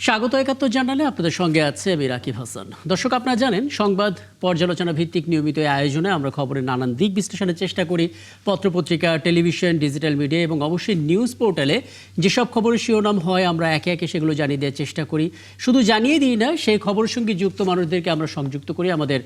স্বাগত ৭১ জানালে আপনাদের সঙ্গে আছে আমি রাকিব হাসান। দর্শক, আপনারা জানেন সংবাদ পর্যালোচনা ভিত্তিক নিয়মিত এই আয়োজনে আমরা খবরের নানান দিক বিশ্লেষণের চেষ্টা করি। পত্রপত্রিকা, টেলিভিশন, ডিজিটাল মিডিয়া এবং অবশ্যই নিউজ পোর্টালে যেসব খবরের শিরোনাম হয় আমরা একে একে সেগুলো জানিয়ে দেওয়ার চেষ্টা করি। শুধু জানিয়ে দিই না, সেই খবরের সঙ্গে যুক্ত মানুষদেরকে আমরা সংযুক্ত করি আমাদের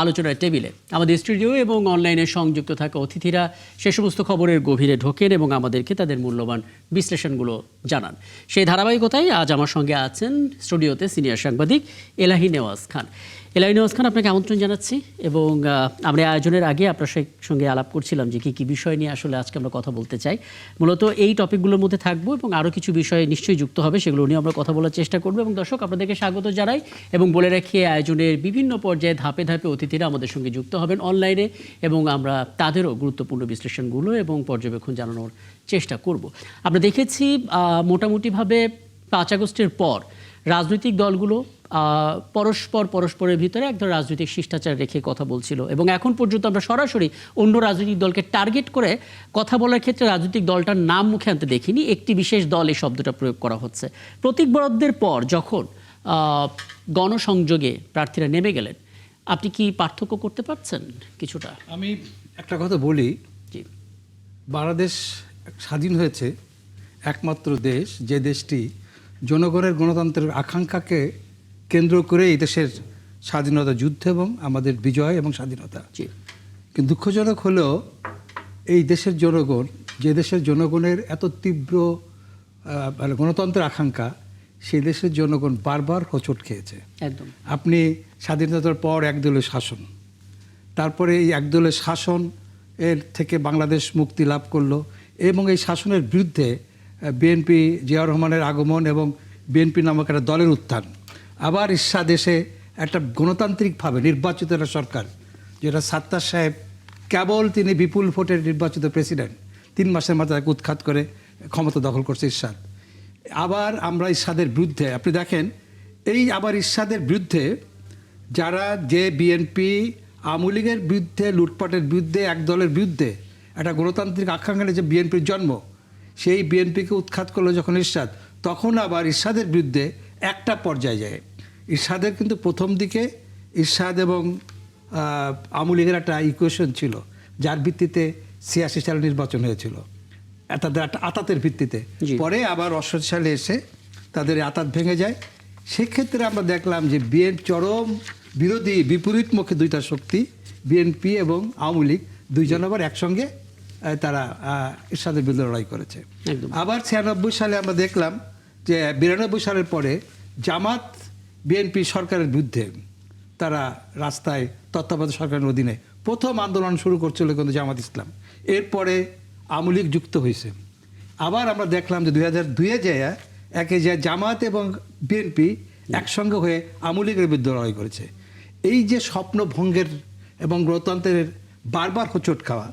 আলোচনার টেবিলে। আমাদের স্টুডিও এবং অনলাইনে সংযুক্ত থাকা অতিথিরা সে সমস্ত খবরের গভীরে ঢোকেন এবং আমাদেরকে তাদের মূল্যবান বিশ্লেষণগুলো জানান। সেই ধারাবাহিকতায় আজ আমার সঙ্গে আছেন স্টুডিওতে সিনিয়র সাংবাদিক এলাহি নেওয়াজ খান। এলাহি নেওয়াজ খান, আপনাকে আমন্ত্রণ জানাচ্ছি। এবং আমরা আয়োজনের আগে আপনার সঙ্গে আলাপ করছিলাম যে কী বিষয় নিয়ে আসলে আজকে আমরা কথা বলতে চাই। মূলত এই টপিকগুলোর মধ্যে থাকবো এবং আরও কিছু বিষয় নিশ্চয়ই যুক্ত হবে, সেগুলো নিয়ে আমরা কথা বলার চেষ্টা করবো। এবং দর্শক, আপনাদেরকে স্বাগত জানাই এবং বলে রাখি আয়োজনের বিভিন্ন পর্যায়ে ধাপে ধাপে অতিথিরা আমাদের সঙ্গে যুক্ত হবেন অনলাইনে এবং আমরা তাদেরও গুরুত্বপূর্ণ বিশ্লেষণগুলো এবং পর্যবেক্ষণ জানানোর চেষ্টা করব। আমরা দেখেছি মোটামুটিভাবে ৫ আগস্টের পর রাজনৈতিক দলগুলো পরস্পরের ভিতরে এক ধরনের রাজনৈতিক শিষ্টাচার রেখে কথা বলছিল এবং এখন পর্যন্ত আমরা সরাসরি অন্য রাজনৈতিক দলকে টার্গেট করে কথা বলার ক্ষেত্রে রাজনৈতিক দলটার নাম মুখে আনতে দেখিনি। একটি বিশেষ দল এই শব্দটা প্রয়োগ করা হচ্ছে। প্রতীক বরাদ্দের পর যখন গণসংযোগে প্রার্থীরা নেমে গেলেন, আপনি কি পার্থক্য করতে পারছেন কিছুটা? আমি একটা কথা বলি, জি, বাংলাদেশ স্বাধীন হয়েছে একমাত্র দেশ যে দেশটি জনগণের গণতন্ত্রের আকাঙ্ক্ষাকে কেন্দ্র করে এই দেশের স্বাধীনতা যুদ্ধ এবং আমাদের বিজয় এবং স্বাধীনতা। জি, কিন্তু দুঃখজনক হলেও এই দেশের জনগণ, যে দেশের জনগণের এত তীব্র গণতন্ত্রের আকাঙ্ক্ষা, সেই দেশের জনগণ বারবার হোঁচট খেয়েছে। একদম। আপনি স্বাধীনতার পর একদলীয় শাসন, তারপরে এই একদলীয় শাসন এর থেকে বাংলাদেশ মুক্তি লাভ করলো এবং এই শাসনের বিরুদ্ধে বিএনপি, জিয়াউর রহমানের আগমন এবং বিএনপি নামক একটা দলের উত্থান। আবার ঈর্ষা দেশে একটা গণতান্ত্রিকভাবে নির্বাচিত একটা সরকার, যেটা সাত্তার সাহেব কেবল তিনি বিপুল ভোটের নির্বাচিত প্রেসিডেন্ট, 3 মাসের মাথায় তাকে উৎখাত করে ক্ষমতা দখল করছে ঈর্ষাদ। আবার আমরা ঈর্ষাদের বিরুদ্ধে, আপনি দেখেন এই আবার ঈর্ষাদের বিরুদ্ধে যারা, যে বিএনপি আওয়ামী লীগের বিরুদ্ধে, লুটপাটের বিরুদ্ধে, এক দলের বিরুদ্ধে একটা গণতান্ত্রিক আকাঙ্ক্ষা নিয়ে যে বিএনপির জন্ম, সেই বিএনপিকে উৎখাত করলো যখন ঈর্ষাদ, তখন আবার ঈর্ষাদের বিরুদ্ধে একটা পর্যায়ে যায়। ঈর্ষাদের কিন্তু প্রথম দিকে ঈর্ষাদ এবং আওয়ামী লীগের একটা ইকুয়েশন ছিল, যার ভিত্তিতে ৮৬ সালে নির্বাচন হয়েছিল, তাদের একটা আতাতের ভিত্তিতে। পরে আবার ৬৮ সালে এসে তাদের আতাত ভেঙে যায়। সেক্ষেত্রে আমরা দেখলাম যে চরম বিরোধী বিপরীতমুখী দুইটা শক্তি, বিএনপি এবং আওয়ামী লীগ, দুইজন আবার একসঙ্গে তারা ঈর্ষাদের বিরুদ্ধে লড়াই করেছে। আবার ৯৬ সালে আমরা দেখলাম যে ৯২ সালের পরে জামাত বিএনপি সরকারের বিরুদ্ধে তারা রাস্তায় তত্ত্বাবধায়ক সরকারের অধীনে প্রথম আন্দোলন শুরু করছিল কিন্তু জামাত ইসলাম। এরপরে আওয়ামী লীগ যুক্ত হয়েছে। আবার আমরা দেখলাম যে ২০০২-এ যায় জামাত এবং বিএনপি একসঙ্গে হয়ে আওয়ামী লীগের বিরুদ্ধে লড়াই করেছে। এই যে স্বপ্ন ভঙ্গের এবং গণতন্ত্রের বারবার হোঁচট খাওয়া,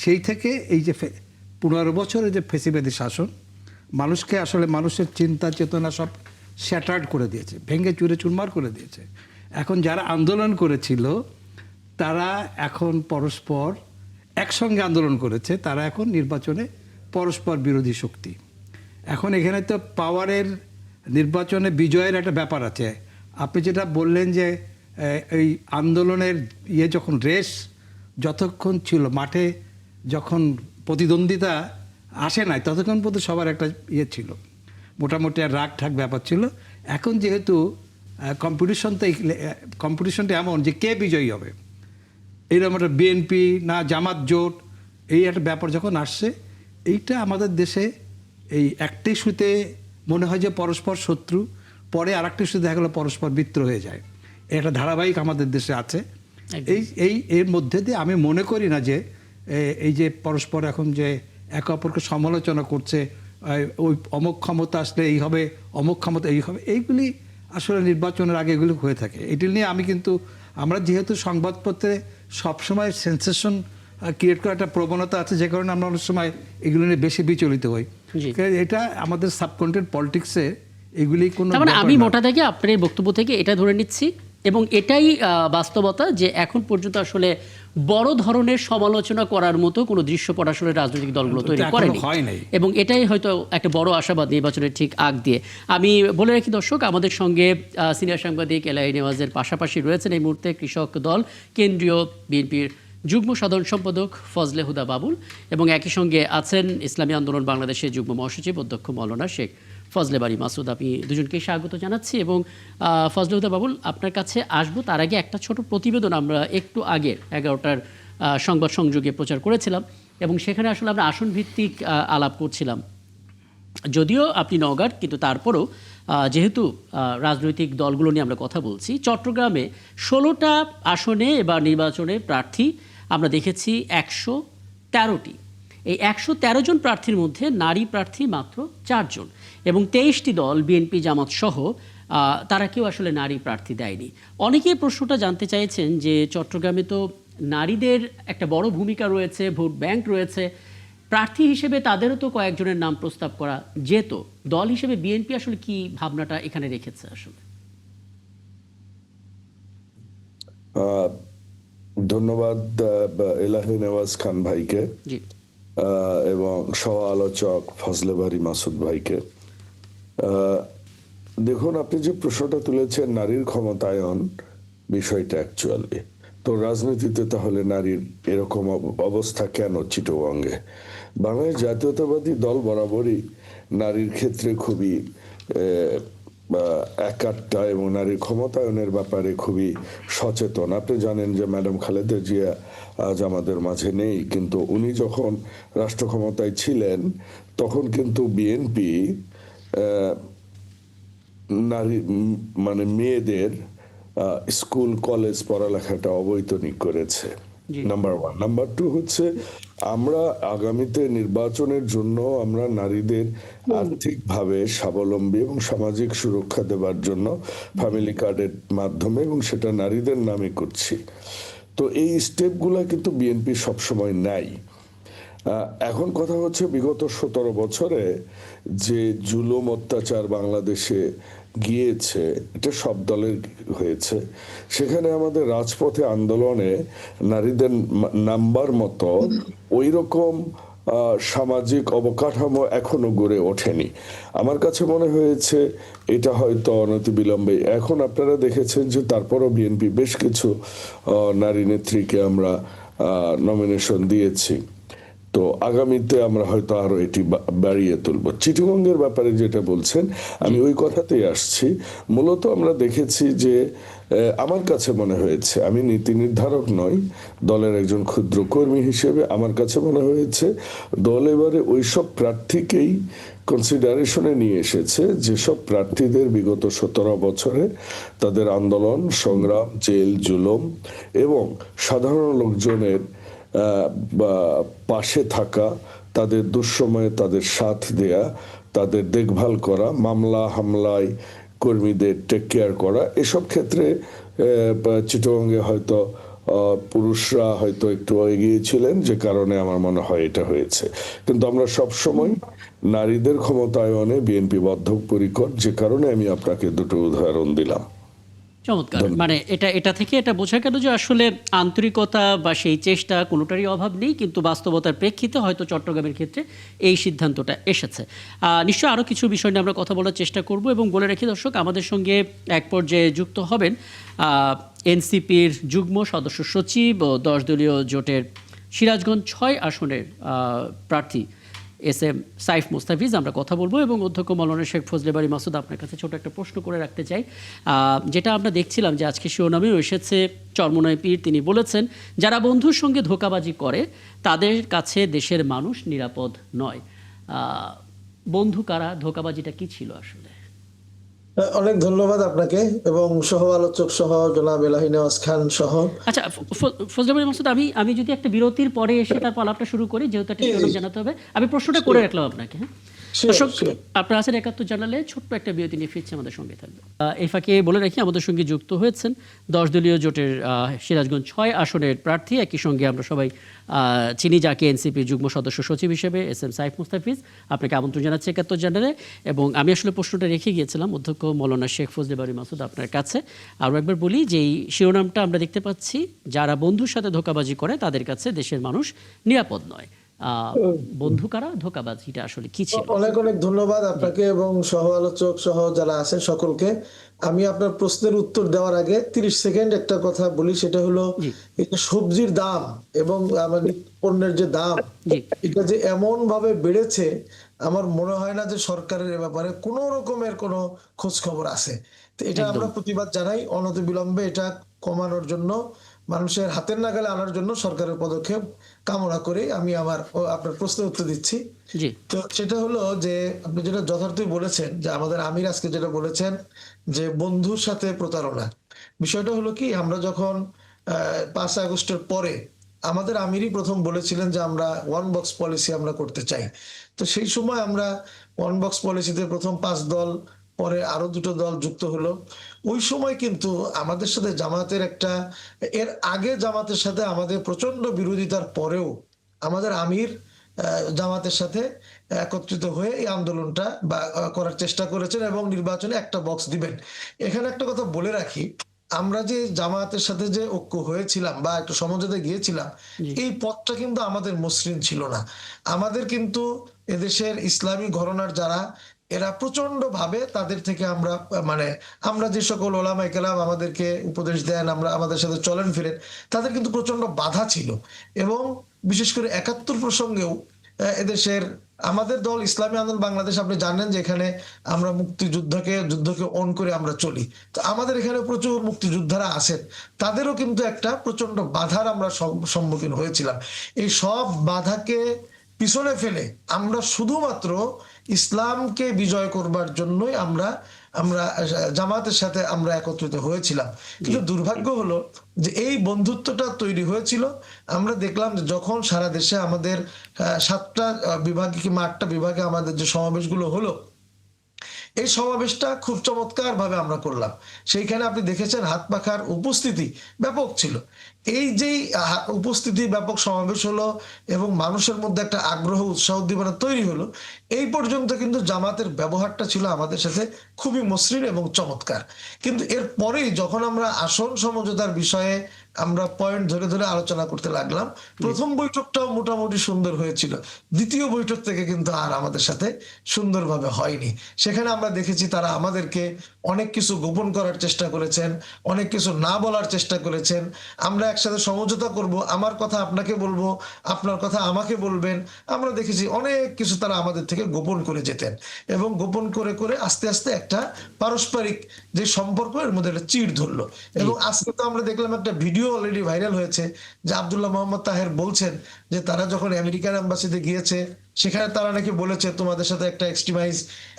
সেই থেকে এই যে ১৫ বছরের যে ফেসিবাদী শাসন, মানুষকে আসলে মানুষের চিন্তা চেতনা সব শ্যাটার্ড করে দিয়েছে, ভেঙে চুরে চুরমার করে দিয়েছে। এখন যারা আন্দোলন করেছিল তারা এখন পরস্পর একসঙ্গে আন্দোলন করেছে, তারা এখন নির্বাচনে পরস্পর বিরোধী শক্তি। এখন এখানে তো পাওয়ারের নির্বাচনে বিজয়ের একটা ব্যাপার আছে। আপনি যেটা বললেন যে এই আন্দোলনের যখন রেস যতক্ষণ ছিল, মাঠে যখন প্রতিদ্বন্দ্বিতা আসে নাই, ততক্ষণ পর্যন্ত সবার একটা ছিল, মোটামুটি আর রাগ ঠাক ব্যাপার ছিল। এখন যেহেতু কম্পিটিশনটা এমন যে কে বিজয়ী হবে, এইরকম একটা বিএনপি না জামাত জোট, এই একটা ব্যাপার যখন আসছে, এইটা আমাদের দেশে এই একটি ইস্যুতে মনে হয় যে পরস্পর শত্রু, পরে আর একটা ইস্যুতে দেখা গেলো পরস্পর মিত্র হয়ে যায়। এটা ধারাবাহিক আমাদের দেশে আছে। এর মধ্যে দিয়ে আমি মনে করি না যে এই যে পরস্পর এখন যে একে অপরকে সমালোচনা করছে, ওই অমুক ক্ষমতা আসলে এই হবে, অমুক ক্ষমতা এই হবে, এইগুলি আসলে নির্বাচনের আগে এগুলি হয়ে থাকে। এটি নিয়ে আমরা যেহেতু সংবাদপত্রে সবসময় সেন্সেশন ক্রিয়েট করার একটা প্রবণতা আছে, যে কারণে আমরা অনেক সময় এগুলো নিয়ে বেশি বিচলিত হই। এটা আমাদের সাবকন্টেন্ট পলিটিক্সে এগুলি কোনো, আমি মোটা থেকে আপনার বক্তব্য থেকে এটা ধরে নিচ্ছি এবং এটাই বাস্তবতা যে এখন পর্যন্ত আসলে বড় ধরনের সমালোচনা করার মতো কোনো দৃশ্যপট আসলে রাজনৈতিক দলগুলো তৈরি এখনো করেনি, হয় নাই। এবং এটাই হয়তো একটা বড় আশাবাদ নির্বাচনের ঠিক আগ দিয়ে। আমি বলে রাখি দর্শক, আমাদের সঙ্গে সিনিয়র সাংবাদিক এলাহি নেওয়াজের পাশাপাশি রয়েছেন এই মুহূর্তে কৃষক দল কেন্দ্রীয় বিএনপির যুগ্ম সাধারণ সম্পাদক ফজলে হুদা বাবুল, এবং একই সঙ্গে আছেন ইসলামী আন্দোলন বাংলাদেশের যুগ্ম মহাসচিব অধ্যক্ষ মাওলানা শেখ ফজলে বাড়ি মাসুদ। আমি দুজনকেই স্বাগত জানাচ্ছি, এবং ফজলে হুদা বাবুল আপনার কাছে আসবো তার আগে একটা ছোট প্রতিবেদন আমরা একটু আগে 11টার সংবাদ সংযোগে প্রচার করেছিলাম, এবং সেখানে আসলে আমরা আসন ভিত্তিক আলাপ করছিলাম। যদিও আপনি নওগাঁর, কিন্তু তারপরও যেহেতু রাজনৈতিক দলগুলো নিয়ে আমরা কথা বলছি, চট্টগ্রামে 16টা আসনে এবার নির্বাচনে প্রার্থী আমরা দেখেছি 113টি। এই 113 জন প্রার্থীর মধ্যে নারী প্রার্থী মাত্র 4 জন, এবং 23টি দল বিএনপি জামাত সহ তারা কেউ আসলে নারী প্রার্থী দেয়নি। অনেকেই প্রশ্নটা জানতে চাইছেন যে চট্টগ্রামে তো নারীদের একটা বড় ভূমিকা রয়েছে, ভোট ব্যাংক রয়েছে, প্রার্থী হিসেবে তাদেরও তো কয়েকজনের নাম প্রস্তাব করা যেত, দল হিসেবে বিএনপি আসলে কি ভাবনাটা এখানে রেখেছে আসলে? ধন্যবাদ এলাহি নেওয়াজ খান ভাইকে জি, এবং সহ আলোচক ফজলে বাড়ি মাসুদ ভাইকে। দেখুন, আপনি যে প্রশ্নটা তুলেছেন নারীর ক্ষমতায়ন বিষয়টা, অ্যাকচুয়ালি তো রাজনীতিতে তাহলে নারীর এরকম অবস্থা কেন চিটাগংয়ে? বাংলাদেশ জাতীয়তাবাদী দল বরাবরই নারীর ক্ষেত্রে খুবই একাট্টা এবং নারীর ক্ষমতায়নের ব্যাপারে খুবই সচেতন। আপনি জানেন যে ম্যাডাম খালেদা জিয়া আজ আমাদের মাঝে নেই, কিন্তু উনি যখন রাষ্ট্র ক্ষমতায় ছিলেন তখন কিন্তু বিএনপি নারী মানে মেয়েদের স্কুল কলেজ পড়ালেখাটা অবৈতনিক করেছে, নাম্বার 1। নাম্বার 2 হচ্ছে আমরা আগামীতে নির্বাচনের জন্য আমরা নারীদের আর্থিকভাবে স্বাবলম্বী এবং সামাজিক সুরক্ষা দেওয়ার জন্য ফ্যামিলি কার্ডের মাধ্যমে, এবং সেটা নারীদের নামে করছি। তো এই স্টেপগুলা কিন্তু বিএনপি সবসময় নেয়। এখন কথা হচ্ছে বিগত 17 বছরে যে জুলুম অত্যাচার বাংলাদেশে গিয়েছে, এটা সব দলের হয়েছে। সেখানে আমাদের রাজপথে আন্দোলনে নারীদের নাম্বার মতো ওই রকম সামাজিক অবকাঠামো এখনো গড়ে ওঠেনি। আমার কাছে মনে হয়েছে এটা হয়তো অনতিবিলম্বে। এখন আপনারা দেখেছেন যে তারপরও বিএনপি বেশ কিছু নারী নেত্রীকে আমরা নমিনেশন দিয়েছি। তো আগামীতে আমরা হয়তো আরো এটি বাড়িয়ে তুলব। চিটাগংয়ের ব্যাপারে যেটা বলছেন, আমি ওই কথাতেই আসছি। মূলত আমরা দেখেছি যে আমার কাছে মনে হয়েছে, আমি নীতি নির্ধারক নই, দলের একজন ক্ষুদ্র কর্মী হিসেবে আমার কাছে মনে হয়েছে দল এবারে ওইসব প্রার্থীকেই কনসিডারেশনে নিয়ে এসেছে যেসব প্রার্থীদের বিগত 17 বছরে তাদের আন্দোলন সংগ্রাম, জেল, জুলুম এবং সাধারণ লোকজনের পাশে থাকা, তাদের দুঃসময়ে তাদের সাথ দেয়া, তাদের দেখভাল করা, মামলা হামলায় কর্মীদের টেক কেয়ার করা, এসব ক্ষেত্রে চিটাগংয়ে হয়তো পুরুষরা হয়তো একটু এগিয়ে ছিলেন, যে কারণে আমার মনে হয় এটা হয়েছে। কিন্তু আমরা সবসময় নারীদের ক্ষমতায়নে বিএনপি বদ্ধপরিকর, যে কারণে আমি আপনাকে দুটো উদাহরণ দিলাম। চমৎকার। মানে এটা থেকে এটা বোঝা গেল যে আসলে আন্তরিকতা বা সেই চেষ্টা কোনোটারই অভাব নেই, কিন্তু বাস্তবতার প্রেক্ষিতে হয়তো চট্টগ্রামের ক্ষেত্রে এই সিদ্ধান্তটা এসেছে। নিশ্চয়ই আরও কিছু বিষয় নিয়ে আমরা কথা বলার চেষ্টা করব, এবং বলে রাখি দর্শক, আমাদের সঙ্গে এক পর্যায়ে যুক্ত হবেন এনসিপির যুগ্ম সদস্য সচিব ও 10 দলীয় জোটের সিরাজগঞ্জ 6 আসনের প্রার্থী SM সাইফ মুস্তাফিজ। আমরা কথা বলবো, এবং অধ্যক্ষ মাওলানা শেখ ফজলে বাড়ি মাসুদ, আপনার কাছে ছোট একটা প্রশ্ন করে রাখতে চাই। যেটা আমরা দেখছিলাম যে আজকে শিরোনামেও এসেছে, চরমোনাই পীর তিনি বলেছেন, যারা বন্ধুর সঙ্গে ধোঁকাবাজি করে তাদের কাছে দেশের মানুষ নিরাপদ নয়। বন্ধু কারা, ধোঁকাবাজিটা কি ছিল আসলে? অনেক ধন্যবাদ আপনাকে এবং সহ আলোচক সহ জনাব এলাহি নেওয়াজ খান সহ। আচ্ছা ফজলে বাড়ি মাসুদ, আমি যদি একটা বিরতির পরে এসে তার আলাপটা শুরু করি, যেহেতু একটা শিরোনাম জানাতে হবে, আমি প্রশ্নটা করে রাখলাম আপনাকে। হ্যাঁ, Sure, দর্শক, sure. আপনারা আছেন ৭১ জানালে ছোট্ট একটা বিরতি নিয়ে ফিরছে, আমাদের সঙ্গে থাকবে। এই ফাঁকে বলে রাখি, আমাদের সঙ্গে যুক্ত হয়েছেন ১০ দলীয় জোটের সিরাজগঞ্জ ৬ আসনের প্রার্থী। একই সঙ্গে আমরা সবাই চিনি যাকে এনসিপির যুগ্ম সদস্য সচিব হিসেবে SM সাইফ মুস্তাফিজ। আপনাকে আমন্ত্রণ জানাচ্ছি ৭১ জানালে। এবং আমি আসলে প্রশ্নটা রেখে গিয়েছিলাম অধ্যক্ষ মৌলানা শেখ ফজলে বারী মাসুদ আপনার কাছে। আরও একবার বলি যে এই শিরোনামটা আমরা দেখতে পাচ্ছি, যারা বন্ধুর সাথে ধোঁকাবাজি করে তাদের কাছে দেশের মানুষ নিরাপদ নয়। বন্ধু কারা, ধোঁকাবাজিটা আসলে কি ছিল? অনেক অনেক ধন্যবাদ আপনাকে এবং সহ আলোচক সহ যারা আছেন সকলকে। আমি আপনার প্রশ্নের উত্তর দেওয়ার আগে 30 সেকেন্ড একটা কথা বলি, সেটা হলো জি। এই যে সবজির দাম এবং আমার নিত্য পণ্যের যে দাম, জি। এটা যে এমন ভাবে বেড়েছে, আমার মনে হয় না যে সরকারের এ ব্যাপারে কোনো রকমের কোনো খোঁজ খবর আছে। তো এটা একদম। আমরা প্রতিবাদ জানাই। অনতিবিলম্বে এটা কমানোর জন্য, মানুষের হাতের নাগালে আনার জন্য সরকারের পদক্ষেপ কামনা করে আমি আপনার প্রশ্নের উত্তর দিচ্ছি। জি। তো সেটা হলো যে আপনি যেটা যথার্থই বলেছেন যে আমাদের আমির আজকে যেটা বলেছেন যে বন্ধুর সাথে প্রতারণা। বিষয়টা হলো কি, আমরা যখন 5 আগস্টের পরে আমাদের আমিরই প্রথম বলেছিলেন যে আমরা ওয়ান বক্স পলিসি আমরা করতে চাই। তো সেই সময় আমরা ওয়ান বক্স পলিসিতে প্রথম 5 দল, পরে আরো 2টো দল যুক্ত হলো। ওই সময় কিন্তু আমাদের সাথে জামাতের একটা, এর আগে জামাতের সাথে আমাদের প্রচন্ড বিরোধিতার পরেও আমাদের আমির জামাতের সাথে একত্রিত হয়ে এই আন্দোলনটা করার চেষ্টা করেছেন এবং নির্বাচনে একটা বক্স দিবেন। এখানে একটা কথা বলে রাখি, আমরা যে জামাতের সাথে যে ঐক্য হয়েছিলাম বা একটা সমঝোতায় গিয়েছিলাম, এই পথটা কিন্তু আমাদের মসৃণ ছিল না। আমাদের কিন্তু এদেশের ইসলামী ঘরানার যারা, এরা প্রচন্ড ভাবে তাদের থেকে আমরা আমরা যে সকল ওলামায়ে কেরাম আমাদেরকে উপদেশ দেন, আমরা আমাদের সাথে চলেন ফিরেন, তাদের কিন্তু প্রচন্ড বাধা ছিল। এবং বিশেষ করে ৭১ প্রসঙ্গেও এদেশের আমাদের দল ইসলামী আন্দোলন বাংলাদেশ, আপনি জানেন যে এখানে আমরা যুদ্ধকে অন করে আমরা চলি। তো আমাদের এখানে প্রচুর মুক্তিযোদ্ধারা আছেন, তাদেরও কিন্তু একটা প্রচন্ড বাধার আমরা সম্মুখীন হয়েছিলাম। এই সব বাধাকে পিছনে ফেলে আমরা শুধুমাত্র ইসলামকে বিজয় করবার জন্যই আমরা জামাতের সাথে আমরা একত্রিত হয়েছিলাম। কিন্তু দুর্ভাগ্য হলো যে এই বন্ধুত্বটা তৈরি হয়েছিল, আমরা দেখলাম যে যখন সারা দেশে আমাদের 7টা বিভাগে কিংবা 8টা বিভাগে আমাদের যে সমাবেশগুলো হলো, এই সমাবেশটা খুব চমৎকার ভাবে আমরা করলাম। সেইখানে আপনি দেখেছেন হাত পাখার উপস্থিতি ব্যাপক ছিল। এই যে উপস্থিতি ব্যাপক সমাবেশ হলো এবং মানুষের মধ্যে একটা আগ্রহ, উৎসাহ, উদ্দীপনা তৈরি হলো, এই পর্যন্ত কিন্তু জামাতের ব্যবহারটা ছিল আমাদের সাথে খুবই মসৃণ এবং চমৎকার। কিন্তু এর পরেই যখন আমরা আসন সমঝোতার বিষয়ে আমরা পয়েন্ট ধরে ধরে আলোচনা করতে লাগলাম, প্রথম বৈঠকটাও মোটামুটি সুন্দর হয়েছিল, দ্বিতীয় বৈঠক থেকে কিন্তু আর আমাদের সাথে সুন্দরভাবে হয়নি। সেখানে আমরা দেখেছি তারা আমাদেরকে অনেক কিছু গোপন করার চেষ্টা করেছেন, অনেক কিছু না বলার চেষ্টা করেছেন। আমরা একসাথে সমঝোতা করব, আমার কথা আপনাকে বলবো, আপনার কথা আমাকে বলবেন, আমরা দেখেছি অনেক কিছু তারা আমাদের থেকে গোপন করে যেতেন এবং গোপন করে করে আস্তে আস্তে একটা পারস্পরিক যে সম্পর্ক, এর মধ্যে একটা চিড় ধরলো। এবং আজকে তো আমরা দেখলাম একটা ভিডিও অলরেডি ভাইরাল হয়েছে যে আব্দুল্লাহ মোহাম্মদ তাহের বলছেন যে তারা যখন আমেরিকান এম্বাসিতে গিয়েছে, সেখানে তারা নাকি বলেছে তোমাদের সাথে একটা এক্সট্রিমাইজ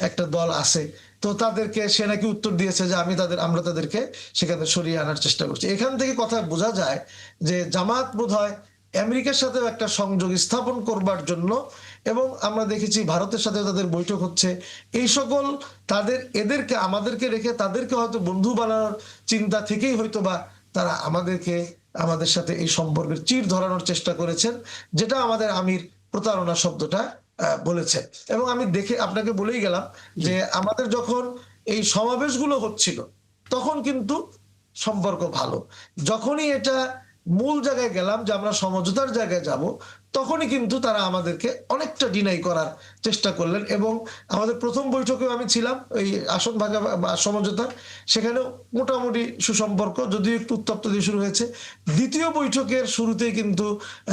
একটা দল আছে। তো তাদেরকে সে নাকি উত্তর দিয়েছে যে আমরা তাদেরকে সেখানে সরিয়ে আনার চেষ্টা করছি। এখান থেকে কথা বোঝা যায় যে জামাত বোধহয় আমেরিকার সাথেও একটা সংযোগ স্থাপন করবার জন্য, এবং আমরা দেখেছি ভারতের সাথে তাদের বৈঠক হচ্ছে, এই সকল এদেরকে আমাদেরকে রেখে তাদেরকে হয়তো বন্ধু বানানোর চিন্তা থেকেই হয়তো বা তারা আমাদের সাথে এই সম্পর্কের চিড় ধরানোর চেষ্টা করেছেন, যেটা আমাদের আমির প্রতারণা শব্দটা বলেছেন। এবং আমি দেখে আপনাকে বলেই গেলাম যে আমাদের যখন এই সমাবেশগুলো হচ্ছিল তখন কিন্তু সম্পর্ক ভালো, যখনই এটা মূল জায়গায় গেলাম যে আমরা সমঝোতার জায়গায় যাব, তখনই কিন্তু তারা আমাদেরকে অনেকটা ডিনাই করার চেষ্টা করলেন। এবং আমাদের প্রথম বৈঠকেও আমি ছিলাম এই আসন ভাগা সমঝোতার, সেখানেও মোটামুটি সুসম্পর্ক, যদিও একটু উত্তপ্ত দিয়ে শুরু হয়েছে। দ্বিতীয় বৈঠকের শুরুতেই কিন্তু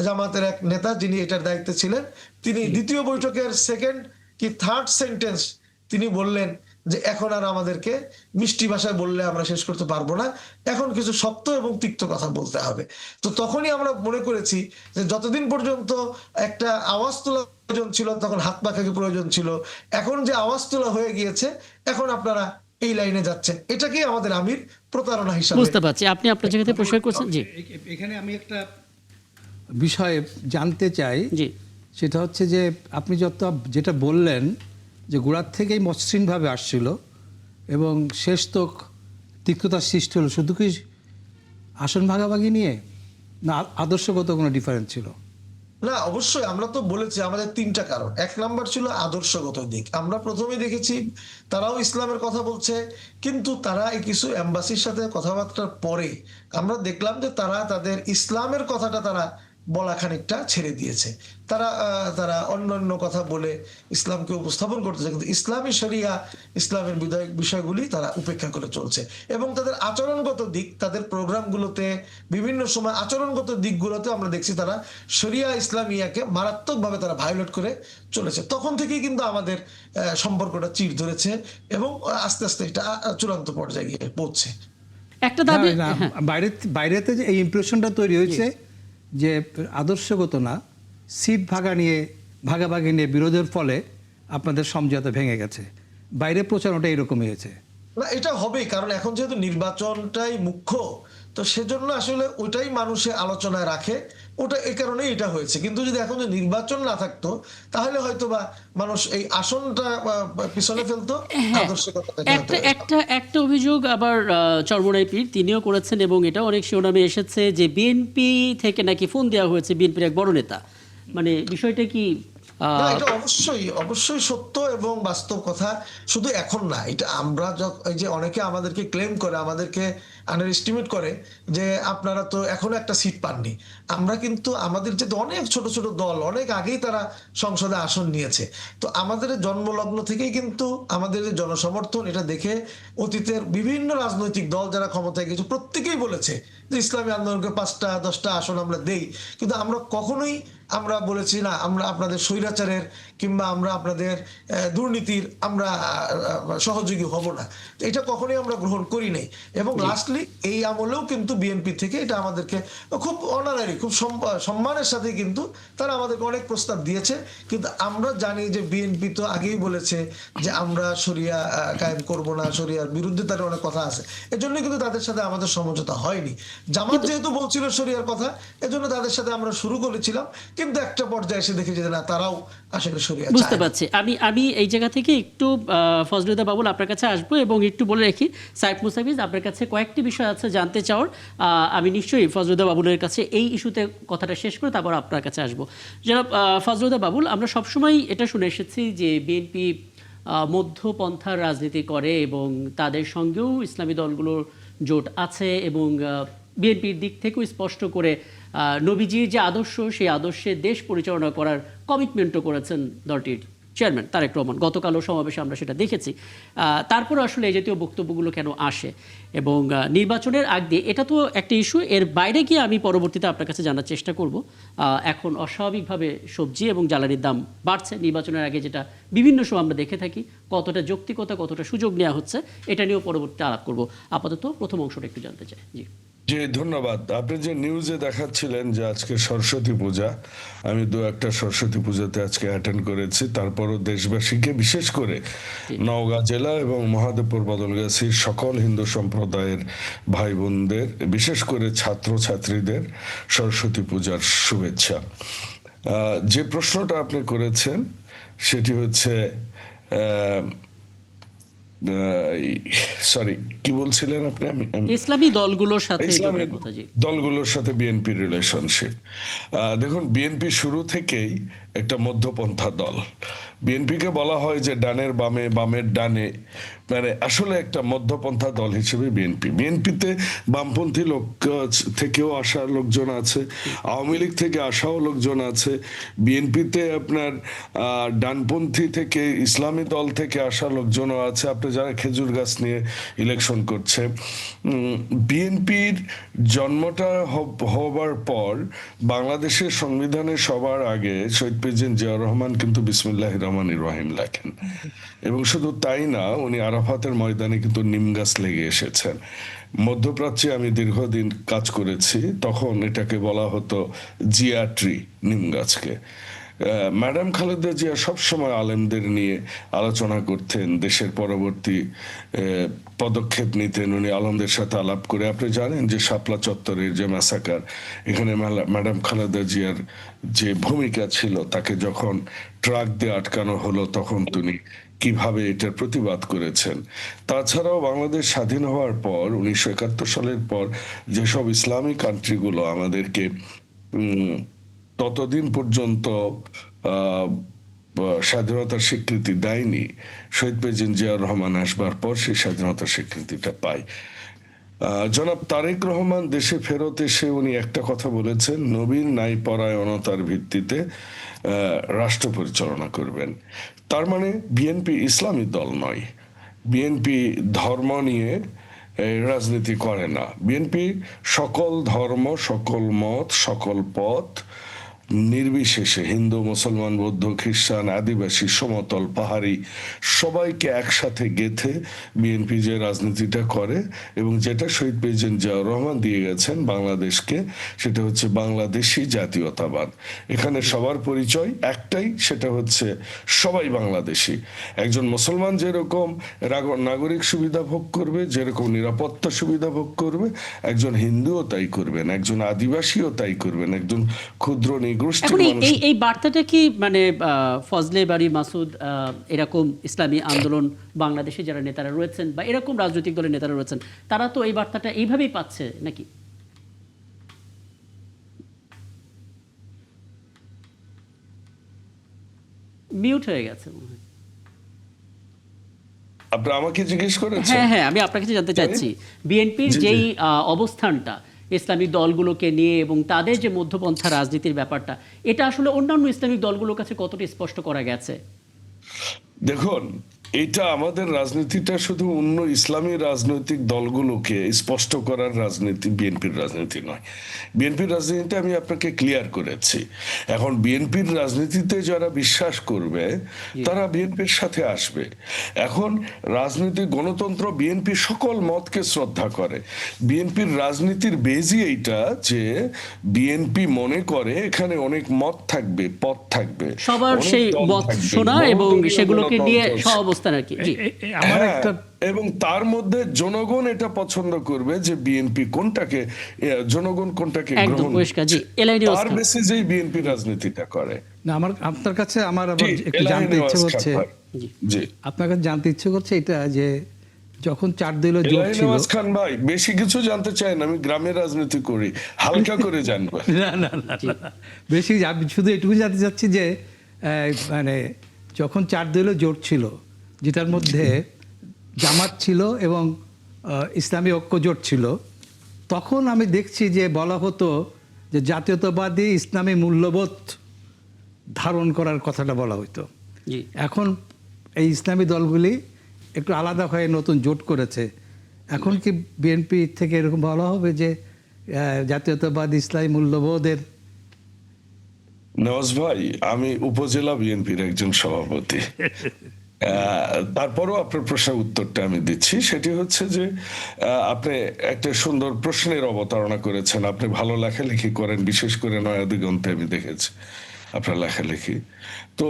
জামাতের এক নেতা যিনি এটার দায়িত্বে ছিলেন, তিনি দ্বিতীয় বৈঠকের সেকেন্ড কি থার্ড সেন্টেন্স তিনি বললেন যে এখন আর আমাদেরকে মিষ্টি ভাষায় বললে আমরা শেষ করতে পারবো না, এখন কিছু শক্ত এবং তিক্ত কথা বলতে হবে। তো তখনই আমরা মনে করেছি যে যতদিন পর্যন্ত একটা আওয়াজ তোলা প্রয়োজন ছিল তখন হাত পাখাকে প্রয়োজন ছিল, এখন যে আওয়াজ তোলা হয়ে গিয়েছে এখন আপনারা এই লাইনে যাচ্ছেন, এটাকেই আমাদের আমির প্রতারণা হিসাবে। বুঝতে পারছি, আপনি আপনার জায়গাতে প্রশ্ন করছেন। জি, এখানে আমি একটা বিষয়ে জানতে চাই, জি, সেটা হচ্ছে যে আপনি যেটা বললেন যে গোড়ার থেকেই মসৃণভাবে আসছিল এবং শেষ তো তিক্ততার সৃষ্টি হলো শুধু কি আসন ভাগাভাগি নিয়ে, না আদর্শগত কোনো ডিফারেন্স ছিল? না, অবশ্যই আমরা তো বলেছি আমাদের তিনটা কারণ। এক নাম্বার ছিল আদর্শগত দিক। আমরা প্রথমেই দেখেছি তারাও ইসলামের কথা বলছে, কিন্তু তারা এই কিছু এম্বাসির সাথে কথাবার্তার পরে আমরা দেখলাম যে তারা তাদের ইসলামের কথাটা তারা বলা খানিকটা ছেড়ে দিয়েছে। তারা অন্যান্য কথা বলে ইসলামকে উপস্থাপন করতেছে, কিন্তু ইসলামী শরিয়া, ইসলামের বিষয়গুলি তারা উপেক্ষা করে চলছে। এবং তাদের আচরণগত দিক, তাদের প্রোগ্রামগুলোতে বিভিন্ন সময় আচরণগত দিকগুলোতে আমরা দেখছি তারা শরিয়া ইসলামিয়াকে মারাত্মকভাবে তারা ভায়োলেট করে চলেছে। তখন থেকেই কিন্তু আমাদের সম্পর্কটা চিড় ধরেছে এবং আস্তে আস্তে এটা চূড়ান্ত পর্যায়ে গিয়ে পৌঁছে। একটা দাবি, না, হ্যাঁ, বাইরেতে যে এই ইমপ্রেশনটা তৈরি হয়েছে যে আদর্শগত না, সিট ভাগাভাগি নিয়ে বিরোধের ফলে আপনাদের সমঝোতা ভেঙে গেছে। বাইরে প্রচারণটা এরকমই হয়েছে। না, এটা হবেই, কারণ এখন যেহেতু নির্বাচনটাই মুখ্য, তো সেজন্য আসলে ওইটাই মানুষে আলোচনায় রাখে, ওটা এই কারণেই এটা হয়েছে। কিন্তু যদি এখন যে নির্বাচন না থাকতো তাহলে হয়তো বা মানুষ এই আসনটা পিছনে ফেলতো, হ্যাঁ, আদর্শিকতাটাকে হয়তো একটা অভিযোগ আবার চরমোনাই পীর তিনিও করেছেন এবং এটা অনেক শিরোনামে এসেছে যে বিএনপি থেকে নাকি ফোন দেওয়া হয়েছে বিএনপির এক বড় নেতা। মানে বিষয়টা কি? না, এটা অবশ্যই অবশ্যই সত্য এবং বাস্তব কথা। শুধু এখন না, এটা আমরা এই যে অনেকে আমাদেরকে ক্লেম করে, আমাদেরকে আন্ডার এস্টিমেট করে যে আপনারা তো এখনো একটা সিট পাননি। আমরা কিন্তু আমাদের যে অনেক ছোট ছোট দল অনেক আগেই তারা সংসদে আসন নিয়েছে। তো আমাদের জন্মলগ্ন থেকেই কিন্তু আমাদের যে জনসমর্থন, এটা দেখে অতীতের বিভিন্ন রাজনৈতিক দল যারা ক্ষমতায় গেছে প্রত্যেকেই বলেছে যে ইসলামী আন্দোলনকে 5টা 10টা আসন আমরা দেই। কিন্তু আমরা কখনোই আমরা বলেছি না আমরা আপনাদের স্বৈরাচারের কিংবা আমরা আপনাদের দুর্নীতির আমরা সহযোগী হব না। এটা কখনোই আমরা গ্রহণ করি নাই। এবং লাস্টলি এই আমলেও কিন্তু বিএনপি থেকে এটা আমাদেরকে খুব অনারারি, খুব সম্মানের সাথে কিন্তু তারা আমাদেরকে অনেক প্রস্তাব দিয়েছে। কিন্তু আমরা জানি যে বিএনপি তো আগেই বলেছে যে আমরা শরিয়া কায়েম করব না, শরিয়ার বিরুদ্ধে তাদের অনেক কথা আছে। এজন্য কিন্তু তাদের সাথে আমাদের সমঝোতা হয়নি। জামাত যেহেতু বলছিল শরিয়ার কথা, এজন্য তাদের সাথে আমরা শুরু করেছিলাম, কিন্তু একটা পর্যায়ে এসে দেখেছি যে না, তারাও আসলে শরিয়া বুঝতে চায় না। পারছি। আমি এই জায়গা থেকে একটু ফজলুদ্দা বাবুল আপনার কাছে আসবো এবং একটু বলে রাখি সাইফ মুসাফিজ আপনার কাছে কয়েকটি বিষয় আছে জানতে চাওয়ার। আমি নিশ্চয়ই ফজলুদ্দা বাবুলের কাছে এই ইস্যুতে কথাটা শেষ করে তারপর আপনার কাছে আসবো। যারা ফজলুদ্দা বাবুল, আমরা সবসময় এটা শুনে এসেছি যে বিএনপি মধ্যপন্থার রাজনীতি করে এবং তাদের সঙ্গেও ইসলামী দলগুলোর জোট আছে এবং বিএনপির দিক থেকেও স্পষ্ট করে নবীজির যে আদর্শ, সেই আদর্শে দেশ পরিচালনা করার কমিটমেন্টও করেছেন দলটির চেয়ারম্যান তারেক রহমান। গতকালও সমাবেশে আমরা সেটা দেখেছি। তারপর আসলে এই জাতীয় বক্তব্যগুলো কেন আসে এবং নির্বাচনের আগ দিয়ে এটা তো একটা ইস্যু, এর বাইরে গিয়ে আমি পরবর্তীতে আপনার কাছে জানার চেষ্টা করব। এখন অস্বাভাবিকভাবে সবজি এবং জ্বালানির দাম বাড়ছে নির্বাচনের আগে, যেটা বিভিন্ন সময় আমরা দেখে থাকি। কতটা যৌক্তিকতা, কতটা সুযোগ নেওয়া হচ্ছে, এটা নিয়েও পরবর্তীতে আলাপ করব। আপাতত প্রথম অংশটা একটু জানতে চাই। জি জি, ধন্যবাদ। আপনি যে নিউজে দেখাচ্ছিলেন যে আজকে সরস্বতী পূজা, আমি একটা সরস্বতী পূজাতে আজকে অ্যাটেন্ড করেছি। তারপরও দেশবাসীকে, বিশেষ করে নওগাঁ জেলা এবং মহাদেবপুর বদলগাছির সকল হিন্দু সম্প্রদায়ের ভাই বোনদের, বিশেষ করে ছাত্র ছাত্রীদের সরস্বতী পূজার শুভেচ্ছা। যে প্রশ্নটা আপনি করেছেন সেটি হচ্ছে সরি, কি বলছিলেন আপনি? ইসলামী দলগুলোর সাথে ইসলামী জোটের কথা। জি, দলগুলোর সাথে বিএনপির রিলেশনশিপ। দেখুন, বিএনপি শুরু থেকেই একটা মধ্যপন্থা দল। বিএনপিকে বলা হয় যে ডানের বামে, বামের ডানে, মানে আসলে একটা মধ্যপন্থা দল হিসেবে বিএনপিতে বামপন্থী লোক থেকেও আসা লোকজন আছে, আওয়ামী লীগ থেকে আসাও লোকজন আছে, বিএনপিতে আপনার ডানপন্থী থেকে, ইসলামী দল থেকে আসা লোকজনও আছে। আপনি যারা খেজুর গাছ নিয়ে ইলেকশন করছে, বিএনপির জন্মটা হবার পর বাংলাদেশের সংবিধানে সবার আগে শহীদ প্রেসিডেন্ট জিয়াউর রহমান কিন্তু বিসমিল্লাহির রহমানির রহিম লেখেন। এবং শুধু তাই না, উনি আরাফাতের ময়দানে কিন্তু নিম গাছ লেগে এসেছেন। মধ্যপ্রাচ্যে আমি দীর্ঘদিন কাজ করেছি, তখন এটাকে বলা হতো জিয়া ট্রি, নিম গাছকে। ম্যাডাম খালেদা জিয়া সবসময় আলেমদের নিয়ে আলোচনা করতেন, দেশের পরবর্তী পদক্ষেপ নিতেন উনি আলেমদের সাথে আলাপ করে। আপনি জানেন যে শাপলা চত্বরের যে ম্যাসাকার, এখানে ম্যাডাম খালেদা জিয়ার যে ভূমিকা ছিল, তাকে যখন ট্রাক দিয়ে আটকানো হলো তখন তিনি কিভাবে এটার প্রতিবাদ করেছেন। তাছাড়াও বাংলাদেশ স্বাধীন হওয়ার পর 1971 সালের পর যেসব ইসলামী কান্ট্রিগুলো আমাদেরকে ততদিন পর্যন্ত স্বাধীনতার স্বীকৃতি দেয়নি, শহীদ প্রেসিডেন্ট জিয়াউর রহমান আসবার পর সেই স্বাধীনতার স্বীকৃতিটা পায়। জনাব তারেক রহমান দেশে ফেরত এসে উনি একটা কথা বলেছেন, নবীর ন্যায় পরায়ণতার ভিত্তিতে রাষ্ট্র পরিচালনা করবেন। তার মানে বিএনপি ইসলামী দল নয়, বিএনপি ধর্ম নিয়ে রাজনীতি করে না। বিএনপি সকল ধর্ম, সকল মত, সকল পথ নির্বিশেষে হিন্দু, মুসলমান, বৌদ্ধ, খ্রিস্টান, আদিবাসী, সমতল, পাহাড়ি সবাইকে একসাথে গেথে বিএনপি যে রাজনীতিটা করে এবং যেটা শহীদ প্রেসিডেন্ট জিয়াউর রহমান দিয়ে গেছেন বাংলাদেশকে, সেটা হচ্ছে বাংলাদেশী জাতীয়তাবাদ। এখানে সবার পরিচয় একটাই, সেটা হচ্ছে সবাই বাংলাদেশী। একজন মুসলমান যেরকম নাগরিক সুবিধা ভোগ করবে, যেরকম নিরাপত্তা সুবিধা ভোগ করবে, একজন হিন্দুও তাই করবেন, একজন আদিবাসীও তাই করবেন, একজন ক্ষুদ্র এখন এই বার্তাটা কি মানে ফজলে বাড়ি, মাসুদ, এরকম ইসলামী আন্দোলন বাংলাদেশে যারা নেতারা রয়েছেন বা এরকম রাজনৈতিক দলের নেতারা রয়েছেন, তারা তো এই বার্তাটা এইভাবেই পাচ্ছে নাকি? মিউট হয়ে গেছে মনে হয়। আপনি আমাকে জিজ্ঞেস করেছেন? হ্যাঁ হ্যাঁ, আমি আপনার কাছে জানতে চাচ্ছি বিএনপির যেই অবস্থানটা ইসলামিক দলগুলোকে নিয়ে এবং তাদের যে মধ্যপন্থা রাজনীতির ব্যাপারটা, এটা আসলে অন্যান্য ইসলামিক দলগুলোর কাছে কতটা স্পষ্ট করা গেছে? দেখুন, এটা আমাদের রাজনীতিটা শুধু অন্য ইসলামী রাজনৈতিক দলগুলোকে স্পষ্ট করার রাজনীতি, বিএনপির রাজনীতি নয়। বিএনপির রাজনীতিটা আমি আপনাকে ক্লিয়ার করেছি। এখন বিএনপির রাজনীতিতে যারা বিশ্বাস করবে তারা বিএনপির সাথে আসবে। এখন রাজনীতি, গণতন্ত্র, বিএনপি সকল মতকে শ্রদ্ধা করে। বিএনপির রাজনীতির বেজই এইটা যে বিএনপি মনে করে এখানে অনেক মত থাকবে, পথ থাকবে, সবার সেই মত শোনা এবং সেগুলোকে নিয়ে সহাবস্থান আর কি। এবং তার মধ্যে জনগণ এটা পছন্দ করবে যে বিএনপি কোনটাকে, জনগণ কোনটাকে গ্রহণ করছে, তার বেসিসেই বিএনপি রাজনীতিটা করে। না, আপনার কাছে আমার আবার একটু জানতে ইচ্ছে করছে, জি আপনার কাছে জানতে ইচ্ছে করছে এটা যে যখন 4 দলীয় জোট ছিল। খান ভাই, বেশি কিছু জানতে চাই না, আমি গ্রামের রাজনীতি করি, হালকা করে জানবো। না না না, বেশি শুধু এটুকু জানতে চাচ্ছি যে মানে যখন 4 দলীয় জোট ছিল, যেটার মধ্যে জামাত ছিল এবং ইসলামী ঐক্য জোট ছিল, তখন আমি দেখছি যে বলা হতো যে জাতীয়তাবাদী ইসলামী মূল্যবোধ ধারণ করার কথাটা বলা হতো। এখন এই ইসলামী দলগুলি একটু আলাদা হয়ে নতুন জোট করেছে। এখন কি বিএনপি থেকে এরকম বলা হবে যে জাতীয়তাবাদ ইসলামী মূল্যবোধের? নওয়াজ ভাই, আমি উপজেলা বিএনপির একজন সভাপতি, তারপরও আপনার প্রশ্নের উত্তরটা আমি দিচ্ছি। সেটি হচ্ছে যে আপনি একটা সুন্দর প্রশ্নের অবতারণা করেছেন। আপনি ভালো লেখালেখি করেন, বিশেষ করে নয়া দিগন্তে আমি দেখেছি আপনার লেখালেখি। তো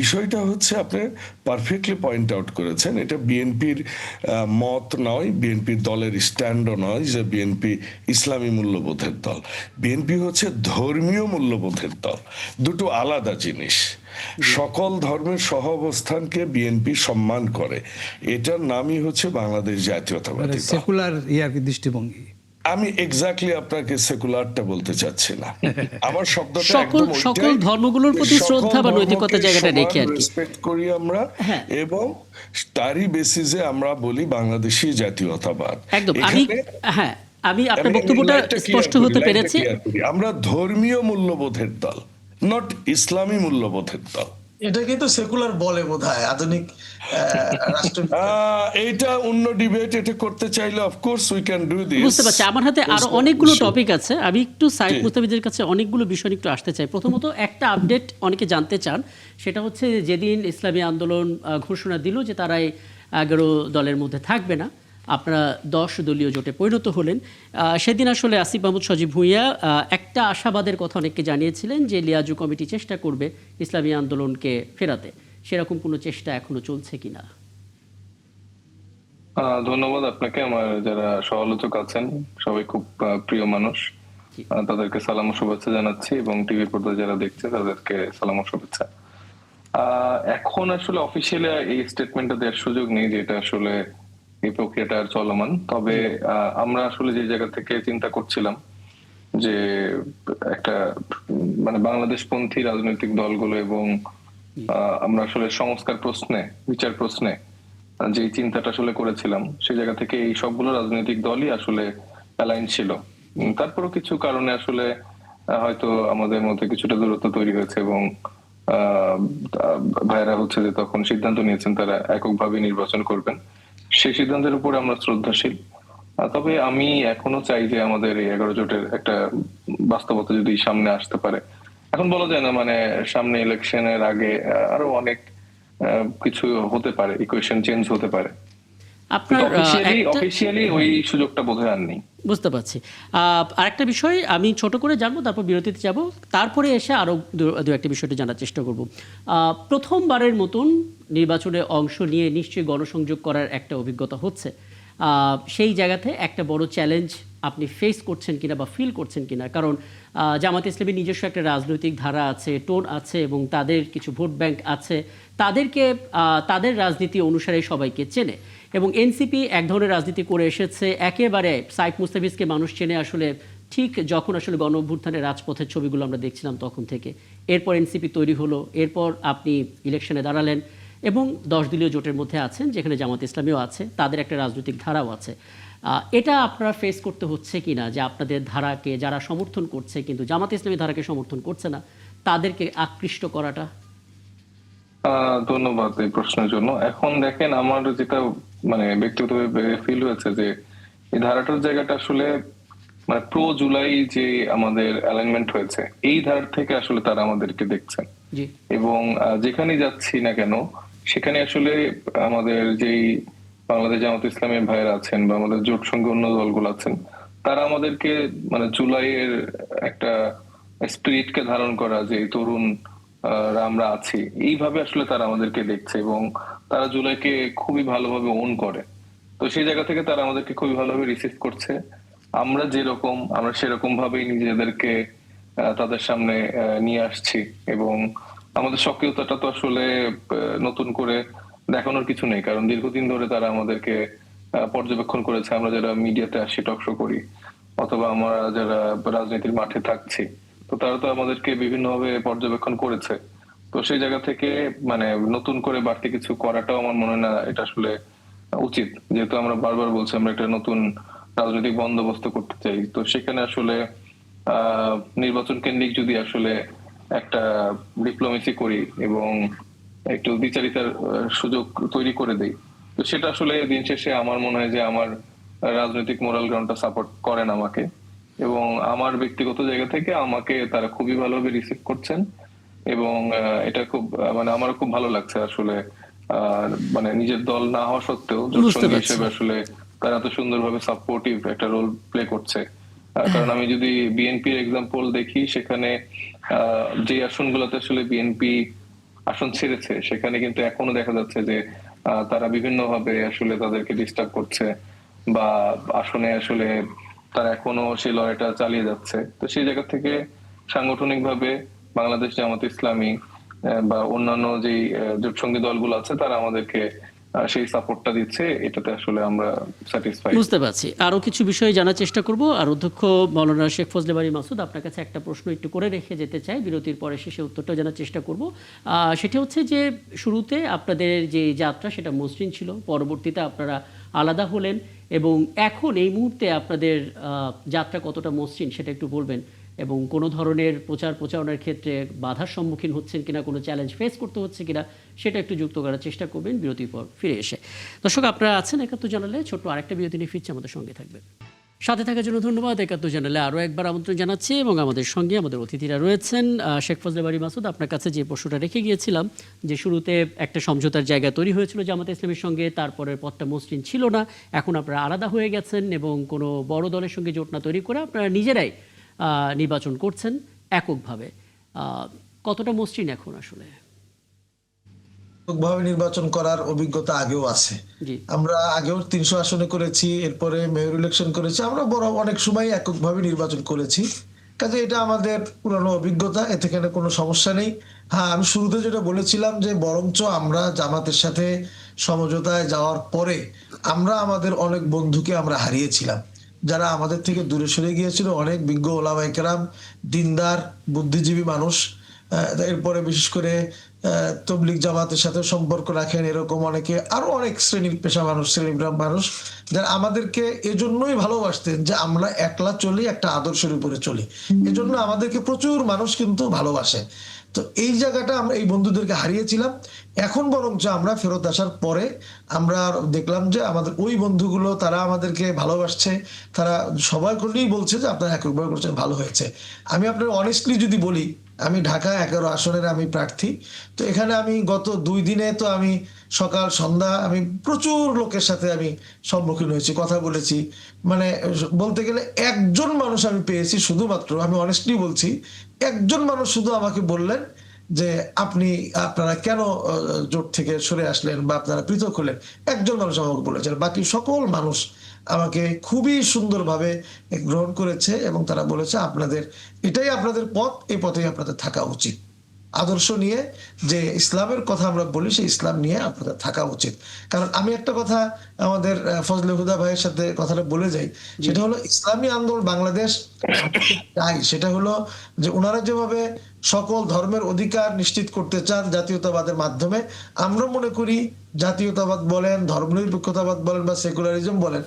বিষয়টা হচ্ছে আপনি পারফেক্টলি পয়েন্ট আউট করেছেন, এটা বিএনপির মত নয়, বিএনপির দলের স্ট্যান্ডও নয় যে বিএনপি ইসলামী মূল্যবোধের দল। বিএনপি হচ্ছে ধর্মীয় মূল্যবোধের দল, দুটো আলাদা জিনিস। সকল ধর্মের সহাবস্থানকে বিএনপি সম্মান করে, এটার নামই হচ্ছে বাংলাদেশ জাতীয়তাবাদী দল। সেকুলার দৃষ্টিভঙ্গি। আমি এক্স্যাক্টলি আপনাকে সেকুলারটা বলতে চাচ্ছি না, আমার শব্দটা সকল ধর্মগুলোর প্রতি শ্রদ্ধা বা নৈতিকতা জায়গাটা রেখে আর কি রেসপেক্ট করি আমরা, এবং তারই বেসিসে আমরা বলি বাংলাদেশী জাতীয়তাবাদ। একদম। আমি আপনার বক্তব্যটা স্পষ্ট হতে পেরেছি। আমরা ধর্মীয় মূল্যবোধের দল, নট ইসলামী মূল্যবোধের দল। এটা কিন্তু সেকুলার বলে বোধহয় আধুনিক রাষ্ট্র। এইটা অন্য ডিবেট, এটা করতে চাইলে of course we can do this. বুঝতে পারছি, আমার হাতে আরো অনেকগুলো টপিক আছে, আমি একটু সাইদ মুস্তাফিজের কাছে অনেকগুলো বিষয় একটু আসতে চাই। প্রথমত একটা আপডেট অনেকে জানতে চান, সেটা হচ্ছে যেদিন ইসলামী আন্দোলন ঘোষণা দিল যে তারাই 11 দলের মধ্যে থাকবে না, আপনারা 10 দলীয় জোটে পরিণত হলেন, সেদিন আসলে আসিফ মাহমুদ সজীব ভুঁইয়া একটা আশাবাদের কথা অনেককে জানিয়েছিলেন যে লিয়াজু কমিটি চেষ্টা করবে ইসলামী আন্দোলনকে ফেরাতে। সেরকম কোনো চেষ্টা এখনো চলছে কিনা? ধন্যবাদ আপনাকে। আমার যারা সমালোচক আছেন সবাই খুব প্রিয় মানুষ, তাদেরকে সালাম ও শুভেচ্ছা জানাচ্ছি, এবং টিভি পর্দায় যারা দেখছে তাদেরকে সালাম ও শুভেচ্ছা। এখন আসলে অফিসিয়ালি এই স্টেটমেন্টটা দেওয়ার সুযোগ নেই যে এটা আসলে এই প্রক্রিয়াটা আর চলমান। তবে আমরা আসলে যে জায়গা থেকে চিন্তা করছিলাম যে একটা মানে বাংলাদেশপন্থী রাজনৈতিক দলগুলো এবং আমরা আসলে সংস্কার প্রশ্নে, বিচার প্রশ্নে যে চিন্তাটা আসলে করেছিলাম, সেই জায়গা থেকে এই সবগুলো রাজনৈতিক দলই আসলে অ্যালাইন ছিল। তারপরও কিছু কারণে আসলে হয়তো আমাদের মধ্যে কিছুটা দূরত্ব তৈরি হয়েছে এবং আহ, ভাইরা হচ্ছে যে তখন সিদ্ধান্ত নিয়েছেন তারা এককভাবে নির্বাচন করবেন। সেই সিদ্ধান্তের উপরে আমরা শ্রদ্ধাশীল। তবে আমি এখনো চাই যে আমাদের এই 11 জোটের একটা বাস্তবতা যদি সামনে আসতে পারে। এখন বলা যায় না, মানে সামনে ইলেকশনের আগে আরো অনেক কিছু হতে পারে, ইকুয়েশন চেঞ্জ হতে পারে। আপনার একটা অফিসিয়ালি ওই সুযোগটা বোধহয় আর নেই। বুঝতে পারছি। আরেকটা বিষয় আমি ছোট করে জানবো, তারপর বিরতিতে যাব, তারপরে এসে আরও দু একটা বিষয়টি জানার চেষ্টা করব। প্রথমবারের মতন নির্বাচনে অংশ নিয়ে নিশ্চয়ই গণসংযোগ করার একটা অভিজ্ঞতা হচ্ছে। সেই জায়গাতে একটা বড় চ্যালেঞ্জ আপনি ফেস করছেন কিনা বা ফিল করছেন কিনা, কারণ জামাত ইসলামের নিজস্ব একটা রাজনৈতিক ধারা আছে, টোন আছে এবং তাদের কিছু ভোট ব্যাংক আছে, তাদেরকে তাদের রাজনীতি অনুসারে সবাইকে চেনে এবং এনসিপি এক ধরনের রাজনীতি করে এসেছে একেবারে সাইফ মুস্তাফিজকে মানুষ চেনে আসলে ঠিক যখন আসলে গণ অভ্যুত্থানের রাজপথের ছবিগুলো আমরা দেখছিলাম তখন থেকে। এরপর এনসিপি তৈরি হলো, এরপর আপনি ইলেকশনে দাঁড়ালেন এবং 10 দলীয় জোটের মধ্যে আছেন যেখানে জামাত ইসলামীও আছে, তাদের একটা রাজনৈতিক ধারাও আছে। এটা আপনারা ফেস করতে হচ্ছে কিনা যে আপনাদের ধারাকে যারা সমর্থন করছে কিন্তু জামাত ইসলামী ধারাকে সমর্থন করছে না, তাদেরকে আকৃষ্ট করাটা? ধন্যবাদ এই প্রশ্নের জন্য। এখন দেখেন, আমার যেটা মানে ব্যক্তিগতভাবে ফিল হয়েছে যে এই ধারাটার জায়গাটা আসলে মানে প্রো জুলাই যে আমাদের অ্যালাইনমেন্ট হয়েছে, এই ধারা থেকে আসলে তারা আমাদেরকে দেখছেন জি। এবং যেখানে যাচ্ছি না কেন সেখানে আসলে আমাদের যেই বাংলাদেশ জামাত ইসলামের ভাইয়েরা আছেন বা আমাদের জোট সঙ্গে অন্য দলগুলো আছেন, তারা আমাদেরকে মানে জুলাইয়ের একটা স্পিরিটকে ধারণ করা, যে তরুণ আমরা আছি, এইভাবে আসলে তারা আমাদেরকে দেখছে এবং তারা জুলাইকে খুবই ভালোভাবে ওন করে। তো সেই জায়গা থেকে তারা আমাদেরকে খুবই ভালোভাবে রিসিভ করছে। আমরা যেরকম আমরা সেরকম ভাবেই নিজেদেরকে তাদের সামনে নিয়ে আসছি এবং আমাদের সক্রিয়তাটা তো আসলে নতুন করে দেখানোর কিছু নেই, কারণ দীর্ঘদিন ধরে তারা আমাদেরকে পর্যবেক্ষণ করেছে। আমরা যারা মিডিয়াতে আসি, টক শো করি, অথবা আমরা যারা রাজনীতির মাঠে থাকছি, তো তারা তো আমাদেরকে বিভিন্নভাবে পর্যবেক্ষণ করেছে। তো সেই জায়গা থেকে মানে নতুন করে বাড়তি কিছু করাটাও আমার মনে হয় না এটা আসলে উচিত, যেহেতু আমরা বারবার বলছি আমরা একটা নতুন রাজনৈতিক বন্দোবস্ত করতে চাই। তো সেখানে আসলে নির্বাচন কেন্দ্রিক যদি আসলে একটা ডিপ্লোমেসি করি এবং একটু দ্বিচারিতার সুযোগ তৈরি করে দেই, তো সেটা আসলে দিন শেষে আমার মনে হয় যে আমার রাজনৈতিক মোরাল গ্রাউন্ডটা সাপোর্ট করেন আমাকে, এবং আমার ব্যক্তিগত জায়গা থেকে আমাকে তারা খুবই ভালোভাবে রিসিভ করছেন এবং এটা খুব মানে আমারও খুব ভালো লাগছে আসলে। মানে নিজের দল না হওয়া সত্ত্বেও জোট বুঝতে সঙ্গী পারছি। হিসেবে আসলে তারা এত সুন্দরভাবে সাপোর্টিভ একটা রোল প্লে করছে। কারণ আমি যদি বিএনপির এক্সাম্পল দেখি, সেখানে যে আসনগুলোতে আসলে বিএনপি আসন ছেড়েছে সেখানে কিন্তু এখনো দেখা যাচ্ছে যে তারা বিভিন্নভাবে আসলে তাদেরকে ডিস্টার্ব করছে বা আসনে আসলে তারা এখনো সেই লড়াইটা চালিয়ে যাচ্ছে। তো সেই জায়গা থেকে সাংগঠনিকভাবে বাংলাদেশ জামাত ইসলামী বা অন্যান্য যে জোটসঙ্গী দলগুলো আছে তারা আমাদেরকে সেই সাপোর্টটা দিচ্ছে, এটাতে আসলে আমরা স্যাটিসফাইড। বুঝতে পারছি। আরও কিছু বিষয় জানার চেষ্টা করব। আর অধ্যক্ষ মাওলানা শেখ ফজলে বারী মাসুদ, আপনার কাছে একটা প্রশ্ন একটু করে রেখে যেতে চাই, বিরতির পরে শেষে উত্তরটা জানার চেষ্টা করব। সেটা হচ্ছে যে শুরুতে আপনাদের যে যাত্রা সেটা মসৃণ ছিল, পরবর্তীতে আপনারা আলাদা হলেন এবং এখন এই মুহূর্তে আপনাদের যাত্রা কতটা মসৃণ সেটা একটু বলবেন এবং কোনো ধরনের প্রচারণার ক্ষেত্রে বাধার সম্মুখীন হচ্ছেন কিনা, কোনো চ্যালেঞ্জ ফেস করতে হচ্ছে কিনা সেটা একটু যুক্ত করার চেষ্টা করবেন বিরতির পর ফিরে এসে। দর্শক, আপনারা আছেন একাত্তর জানালে, ছোট্ট আরেকটা বিরতি নিয়ে ফিরছে, আমাদের সঙ্গে থাকবেন। সাথে থাকার জন্য ধন্যবাদ। একাত্তর জানালে আরও একবার আমন্ত্রণ জানাচ্ছি এবং আমাদের সঙ্গে আমাদের অতিথিরা রয়েছেন। শেখ ফজলে বারী মাসুদ, আপনার কাছে যে প্রশ্নটা রেখে গিয়েছিলাম যে শুরুতে একটা সমঝোতার জায়গা তৈরি হয়েছিল জামাত ইসলামের সঙ্গে, তারপরের পথটা মসৃণ ছিল না, এখন আপনারা আলাদা হয়ে গেছেন এবং কোনো বড় দলের সঙ্গে জোট না তৈরি করে আপনারা নিজেরাই নির্বাচন করছেন এককভাবে। কতটা মসৃণ এখন আসলে? এককভাবে নির্বাচন করার অভিজ্ঞতা আগেও আছে। জি। আমরা আগেও 300 আসনে করেছি, এরপরে মেয়র ইলেকশন করেছি, আমরা বড় অনেক সময় এককভাবে নির্বাচন করেছি। কাজে এটা আমাদের পুরানো অভিজ্ঞতা, এতে কোনো সমস্যা নেই। হ্যাঁ, আমি শুরুতে যেটা বলেছিলাম যে বরঞ্চ আমরা জামাতের সাথে সমঝোতায় যাওয়ার পরে আমরা আমাদের অনেক বন্ধুকে আমরা হারিয়েছিলাম, যারা আমাদের থেকে দূরে সরে গিয়েছিল। অনেক বিজ্ঞ ওলামায়ে কেরাম, দিনদার, বুদ্ধিজীবী মানুষ, এরপরে বিশেষ করে তবলিগ জামাতের সাথে সম্পর্ক রাখেন এরকম অনেকে, আরো অনেক শ্রেণীর পেশা মানুষ, শ্রেণীর মানুষ, যারা আমাদেরকে এজন্যই ভালোবাসতেন যে আমরা একলা চলি, একটা আদর্শের উপরে চলি। এজন্য আমাদেরকে প্রচুর মানুষ কিন্তু ভালোবাসে। তো এই জায়গাটা আমরা এই বন্ধুদেরকে হারিয়েছিলাম। এখন বরঞ্চ আমরা ফেরত আসার পরে আমরা দেখলাম যে আমাদের ওই বন্ধুগুলো তারা আমাদেরকে ভালোবাসছে, তারা সবাই করলেই বলছে যে আপনারা একবার করছেন, ভালো হয়েছে। আমি আপনার অনেস্টলি যদি বলি, আমি ঢাকা 11 আসনের আমি প্রার্থী। তো এখানে আমি গত 2 দিনে তো আমি সকাল সন্ধ্যা আমি প্রচুর লোকের সাথে আমি সম্মুখীন হয়েছি, কথা বলেছি। মানে বলতে গেলে একজন মানুষ আমি পেয়েছি শুধুমাত্র, আমি অনেস্টলি বলছি, একজন মানুষ শুধু আমাকে বললেন যে আপনারা কেন জোট থেকে সরে আসলেন বা আপনারা পৃথক হলেন। একজন মানুষ আমাকে বলেছেন, বাকি সকল মানুষ আমাকে খুবই সুন্দরভাবে গ্রহণ করেছে এবং তারা বলেছে এটাই আপনাদের পথ, এই পথেই আপনাদের থাকা উচিত। আদর্শ নিয়ে যে ইসলামের কথা আমরা বলি, সেই ইসলাম নিয়ে আপনাদের থাকা উচিত। কারণ আমি একটা কথা আমাদের ফজলে হুদা ভাইয়ের সাথে কথাটা বলে যাই, সেটা হলো ইসলামী আন্দোলন বাংলাদেশ চাই, সেটা হলো যে ওনারা যেভাবে সকল ধর্মের অধিকার নিশ্চিত করতে চান জাতীয়তাবাদের মাধ্যমে, আমরা মনে করি জাতীয়তাবাদ বলেন, ধর্মনিরপেক্ষতাবাদ বলেন বা সেকুলারিজম বলেন,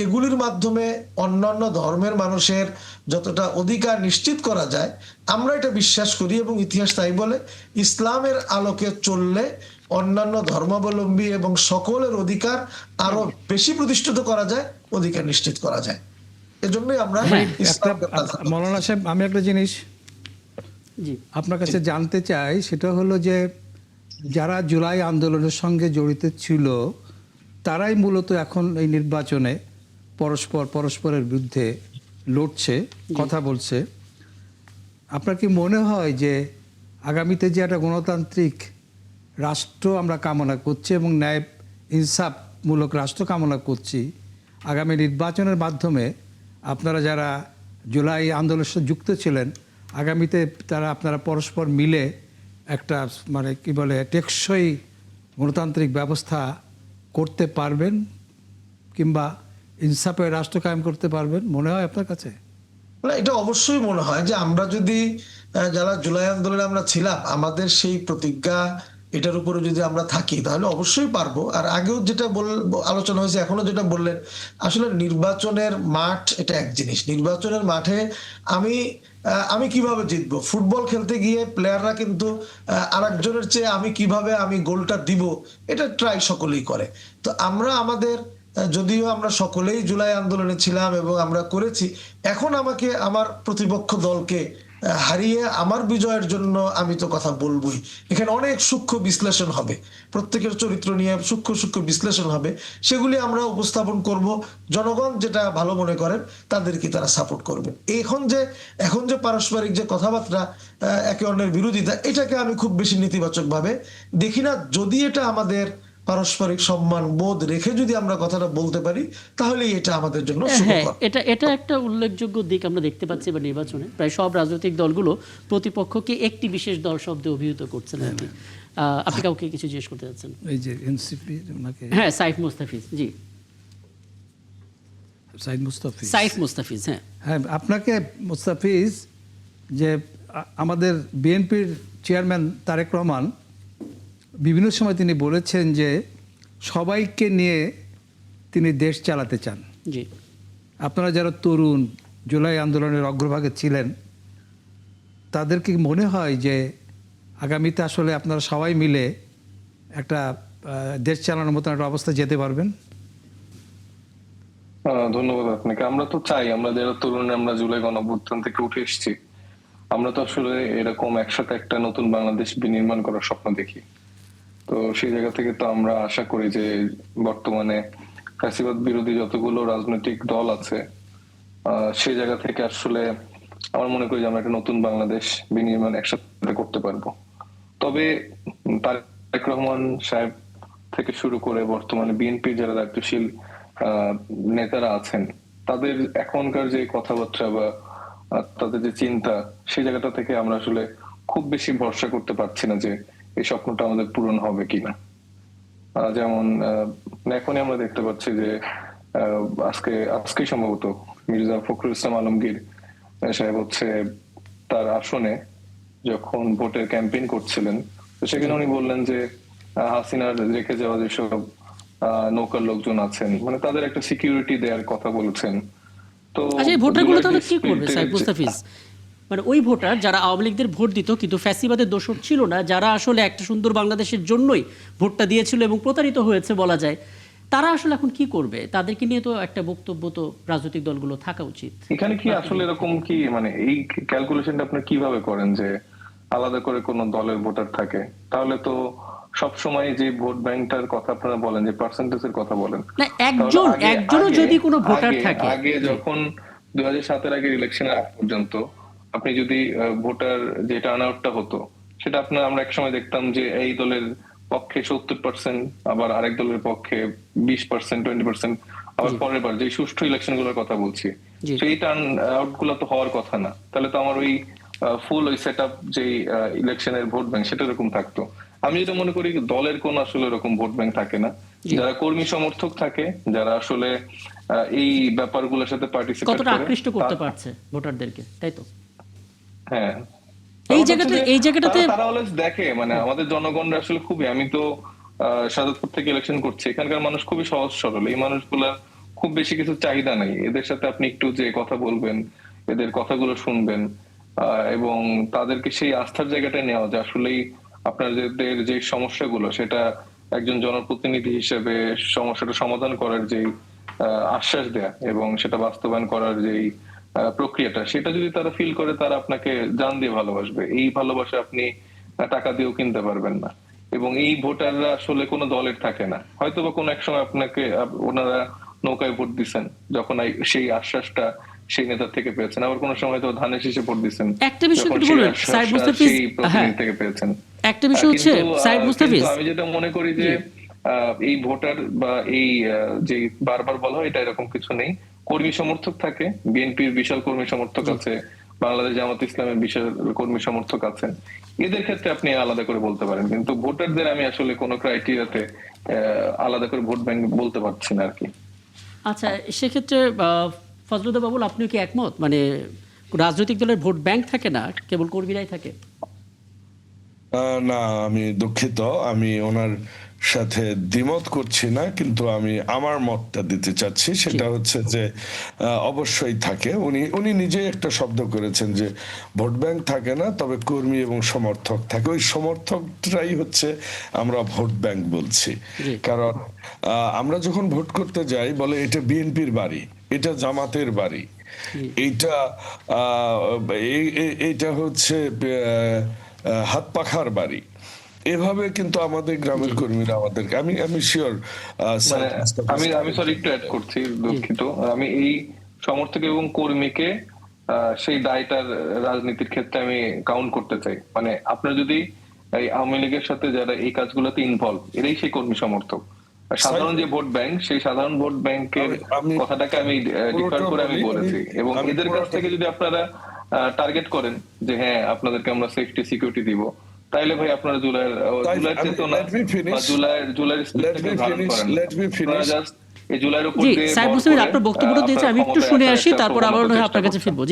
এগুলির মাধ্যমে অন্যান্য ধর্মের মানুষের যতটা অধিকার নিশ্চিত করা যায়, আমরা এটা বিশ্বাস করি এবং ইতিহাস তাই বলে, ইসলামের আলোকে চললে অন্যান্য ধর্মাবলম্বী এবং সকলের অধিকার আরো বেশি প্রতিষ্ঠিত করা যায়, অধিকার নিশ্চিত করা যায়। এজন্যই আমরা ইসলামকে প্রাধান্য দিই। মৌলানা সাহেব, আমি একটা জিনিস জি আপনার কাছে জানতে চাই, সেটা হলো যে যারা জুলাই আন্দোলনের সঙ্গে জড়িত ছিল তারাই মূলত এখন এই নির্বাচনে পরস্পরের বিরুদ্ধে লড়ছে, কথা বলছে। আপনার কি মনে হয় যে আগামীতে যে একটা গণতান্ত্রিক রাষ্ট্র আমরা কামনা করছি এবং ন্যায় ইনসাফমূলক রাষ্ট্র কামনা করছি, আগামী নির্বাচনের মাধ্যমে আপনারা যারা জুলাই আন্দোলনের সাথে যুক্ত ছিলেন, আগামীতে আপনারা পরস্পর মিলে একটা মানে কি বলে টেকসই গণতান্ত্রিক ব্যবস্থা করতে পারবেন কিংবা ইনসাফের রাষ্ট্র কায়েম করতে পারবেন মনে হয় আপনার কাছে? না, এটা অবশ্যই মনে হয় যে আমরা যদি যারা জুলাই আন্দোলনে আমরা ছিলাম, আমাদের সেই প্রতিজ্ঞা এটার উপরে যদি আমরা থাকি, তাহলে অবশ্যই পারবো। আর আগেও যেটা আলোচনা হয়েছে, এখনো যেটা বললেন, আসলে নির্বাচনের মাঠ এটা এক জিনিস। নির্বাচনের মাঠে আমি কিভাবে জিতবো, ফুটবল খেলতে গিয়ে প্লেয়াররা কিন্তু আরেকজনের চেয়ে আমি গোলটা দিব, এটা ট্রাই সকলেই করে। তো যদিও আমরা সকলেই জুলাই আন্দোলনে ছিলাম এবং আমরা করেছি, এখন আমাকে আমার প্রতিপক্ষ দলকে হারিয়ে আমার বিজয়ের জন্য আমি তো কথা বলবোই। এখানে অনেক সূক্ষ্ম বিশ্লেষণ হবে, প্রত্যেকের চরিত্র নিয়ে সূক্ষ্ম বিশ্লেষণ হবে, সেগুলি আমরা উপস্থাপন করব। জনগণ যেটা ভালো মনে করেন তাদেরকে তারা সাপোর্ট করবে। এখন যে পারস্পরিক যে কথাবার্তা, একে অন্যের বিরোধিতা, এটাকে আমি খুব বেশি নেতিবাচক ভাবে দেখি না। যদি এটা আমাদের পারস্পরিক সম্মান বোধ রেখে যদি আমরা কথাটা বলতে পারি, তাহলে এটা আমাদের জন্য হ্যাঁ, সুখকর। এটা একটা উল্লেখযোগ্য দিক আমরা দেখতে পাচ্ছি এবার নির্বাচনে। প্রায় সব রাজনৈতিক দলগুলো প্রতিপক্ষকে একটি বিশেষ দল শব্দে অভিহিত করছেন আর কি। আপনি কাউকে কিছু জিজ্ঞেস করতে যাচ্ছেন? এই যে এনসিপি, ওনাকে হ্যাঁ, সাইফ মুস্তাফিজ। জি, সাইফ মুস্তাফিজ। হ্যাঁ হ্যাঁ, আপনাকে মুস্তাফিজ, যে আমাদের বিএনপির চেয়ারম্যান তারেক রহমান বিভিন্ন সময় তিনি বলেছেন যে সবাইকে নিয়ে তিনি দেশ চালাতে চান। জি, আপনারা যারা তরুণ জুলাই আন্দোলনের অগ্রভাগে ছিলেন, তাদের কি মনে হয় যে আগামীতে আসলে আপনারা সবাই মিলে একটা দেশ চালানোর মতন একটা অবস্থা যেতে পারবেন? ধন্যবাদ আপনাকে। আমরা তো চাই, আমরা যারা তরুণ, আমরা জুলাই গণঅভ্যুত্থান থেকে উঠে এসেছি, আমরা তো আসলে এরকম একসাথে একটা নতুন বাংলাদেশ বিনির্মাণ করার স্বপ্ন দেখি। তো সেই জায়গা থেকে তো আমরা আশা করি যে বর্তমানে ফ্যাসিবাদ বিরোধী যতগুলো রাজনৈতিক দল আছে, সেই জায়গা থেকে আসলে আমার মনে করি যে আমরা একটা নতুন বাংলাদেশ বিনির্মাণ একসাথে করতে পারবো। তবে তারেক রহমান সাহেব থেকে শুরু করে বর্তমানে বিএনপির যারা দায়িত্বশীল নেতারা আছেন, তাদের এখনকার যে কথাবার্তা বা তাদের যে চিন্তা, সেই জায়গাটা থেকে আমরা আসলে খুব বেশি ভরসা করতে পারছি না যে এই স্বপ্নটা আমাদের পূরণ হবে কিনা। যেমন এখনই আমরা দেখতে পাচ্ছি যে আজকে সম্ভবত মির্জা ফখরুল ইসলাম আলমগীর সাহেব হচ্ছে তার আসনে যখন ভোটের ক্যাম্পেইন করছিলেন, তো সেখানে উনি বললেন যে হাসিনার রেখে যাওয়া যেসব নৌকার লোকজন আছেন, মানে তাদের একটা সিকিউরিটি দেওয়ার কথা বলেছেন। তো আচ্ছা, এই ভোটারগুলো তাহলে কি করবে স্পিরিটে সাইফ মুস্তাফিজ? মানে ওই ভোটার যারা আওয়ামী লীগদের ভোট দিত কিন্তু ফ্যাসিবাদের দোষর ছিল না, যারা আসলে একটা সুন্দর বাংলাদেশের জন্যই ভোটটা দিয়েছিল এবং প্রতারিত হয়েছে বলা যায়, তারা আসলে এখন কি করবে? তাদেরকে নিয়ে তো একটা বক্তব্য তো রাজনৈতিক দলগুলো থাকা উচিত। এখানে কি আসলে এরকম কি, মানে এই ক্যালকুলেশনটা আপনি কিভাবে করেন যে আলাদা করে কোন দলের ভোটার থাকে? তাহলে তো সবসময় যে ভোট ব্যাংকটার কথা আপনারা বলেন, যে পার্সেন্টেজের কথা বলেন, না, তাহলে একজনও যদি কোনো ভোটার থাকে, আগে যখন 2007-এর আগের ইলেকশনের আগ পর্যন্ত আপনি যদি ভোটার যে টার্ন আউটটা হতো, সেটা আমরা এক সময় দেখতাম যে এই দলের পক্ষে 70%, আবার আরেক দলের পক্ষে 20%, 20%, আবার পরের বার যে সুষ্ঠু ইলেকশন গুলোর কথা বলছি, জি। সেই টার্ন আউট গুলো তো হওয়ার কথা না। তাহলে তো আমার ওই ফুল ওই সেট আপ যে ইলেকশনের ভোট ব্যাংক সেটা এরকম থাকতো। আমি যেটা মনে করি দলের কোন আসলে এরকম ভোট ব্যাংক থাকে না। যারা কর্মী সমর্থক থাকে, যারা আসলে এই ব্যাপারগুলোর সাথে পার্টিসিপেট করে, কতটা আকৃষ্ট করতে পারছে ভোটারদেরকে, তাই তো? হ্যাঁ, এই জায়গাটাতে তারা অলওয়েজ দেখে, মানে আমাদের জনগণরা আসলে খুবই, আমি তো সাজাদপুর থেকে ইলেকশন করছি, এখানকার মানুষ খুবই সহজ সরল। এই মানুষগুলা খুব বেশি কিছু চাহিদা নাই, এদের সাথে আপনি একটু যে কথা বলবেন, এদের কথাগুলো শুনবেন, এবং তাদেরকে সেই আস্থার জায়গাটায় নেওয়া, যে আসলেই আপনাদের যে সমস্যাগুলো, সেটা একজন জনপ্রতিনিধি হিসেবে সমস্যাটা সমাধান করার যে আশ্বাস দেয়া এবং সেটা বাস্তবায়ন করার যেই প্রক্রিয়াটা, সেটা যদি তারা ফিল করে, তারা আপনাকে জান দিয়ে ভালোবাসবে। এই ভালোবাসা আপনি টাকা দিয়েও কিনতে পারবেন না। এবং এই ভোটাররা আসলে কোনো দলের থাকে না, হয়তো বা কোনো এক সময় আপনাকে ওনারা নৌকায় ভোট দিচ্ছেন যখন সেই আশ্বাসটা সেই নেতা থেকে পেয়েছেন, আবার কোনো সময় তো ধানের শীষে ভোট দিচ্ছেন একটা বিষয় যখন একটু সেই বলুন সাইফ আশ্বাসটা মুস্তাফিজ। সেই প্রতিনিধি থেকে পেয়েছেন। একটা বিষয় হচ্ছে সাইফ মুস্তাফিজ, কিন্তু আমি যেটা মনে করি যে এই ভোটার বা এই যে বারবার বলা হয়, এটা এরকম কিছু নেই। কর্মী সমর্থক থাকে, বিএনপির বিশাল কর্মী সমর্থক আছে, বাংলাদেশ জামাত ইসলামের বিশাল কর্মী সমর্থক আছেন, এদের ক্ষেত্রে আপনি আলাদা করে বলতে পারেন। কিন্তু ভোটারদের আমি আসলে কোনো ক্রাইটেরিয়াতে আলাদা করে ভোট ব্যাংক বলতে পারছি না আর কি। আচ্ছা, সেক্ষেত্রে ফজলুদ্দা বাবুল, আপনিও কি একমত? মানে রাজনৈতিক দলের ভোট ব্যাংক থাকে না, কেবল কর্মীরাই থাকে? না, আমি দুঃখিত, আমি ওনার সাথে দ্বিমত করছি না, কিন্তু আমি আমার মতটা দিতে চাচ্ছি। সেটা হচ্ছে যে অবশ্যই থাকে। উনি নিজেই একটা শব্দ করেছেন যে ভোট ব্যাংক থাকে না, তবে কর্মী এবং সমর্থক থাকে। ওই সমর্থকটাই হচ্ছে আমরা ভোট ব্যাংক বলছি। কারণ আমরা যখন ভোট করতে যাই, বলে এটা বিএনপির বাড়ি, এটা জামাতের বাড়ি, এইটা হচ্ছে হাত পাখার বাড়ি, এভাবে কিন্তু আমাদের গ্রামের কর্মীরা আমাদেরকে, আমি শিওর। আমি সরি একটু অ্যাড করছি, দুঃখিত। আমি এই সমর্থক এবং কর্মীকে সেই দায়টার রাজনীতির ক্ষেত্রে আমি কাউন্ট করতে চাই। মানে আপনার যদি এই আওয়ামী লীগের সাথে যারা এই কাজগুলোতে ইনভলভ, এরাই সেই কর্মী সমর্থক। সাধারণ যে ভোট ব্যাংক, সেই সাধারণ ভোট ব্যাংকের কথাটাকে আমি ডিফার করে আমি বলেছি। এবং এদের কাছ থেকে যদি আপনারা টার্গেট করেন যে হ্যাঁ আপনাদেরকে আমরা সেফটি সিকিউরিটি দিব, তাইলে ভাই আপনারা জুলাইয়ের চেতনা বা জুলাইয়ের স্পিরিটকে ধারণ করেন। আপনারা জাস্ট এই জুলাইয়ের উপর দিয়ে সাইফ মুস্তাফিজ, আপনার বক্তব্যটা দিয়েছে, আমি একটু শুনে আসি, তারপর আবার আপনার কাছে ফিরবো।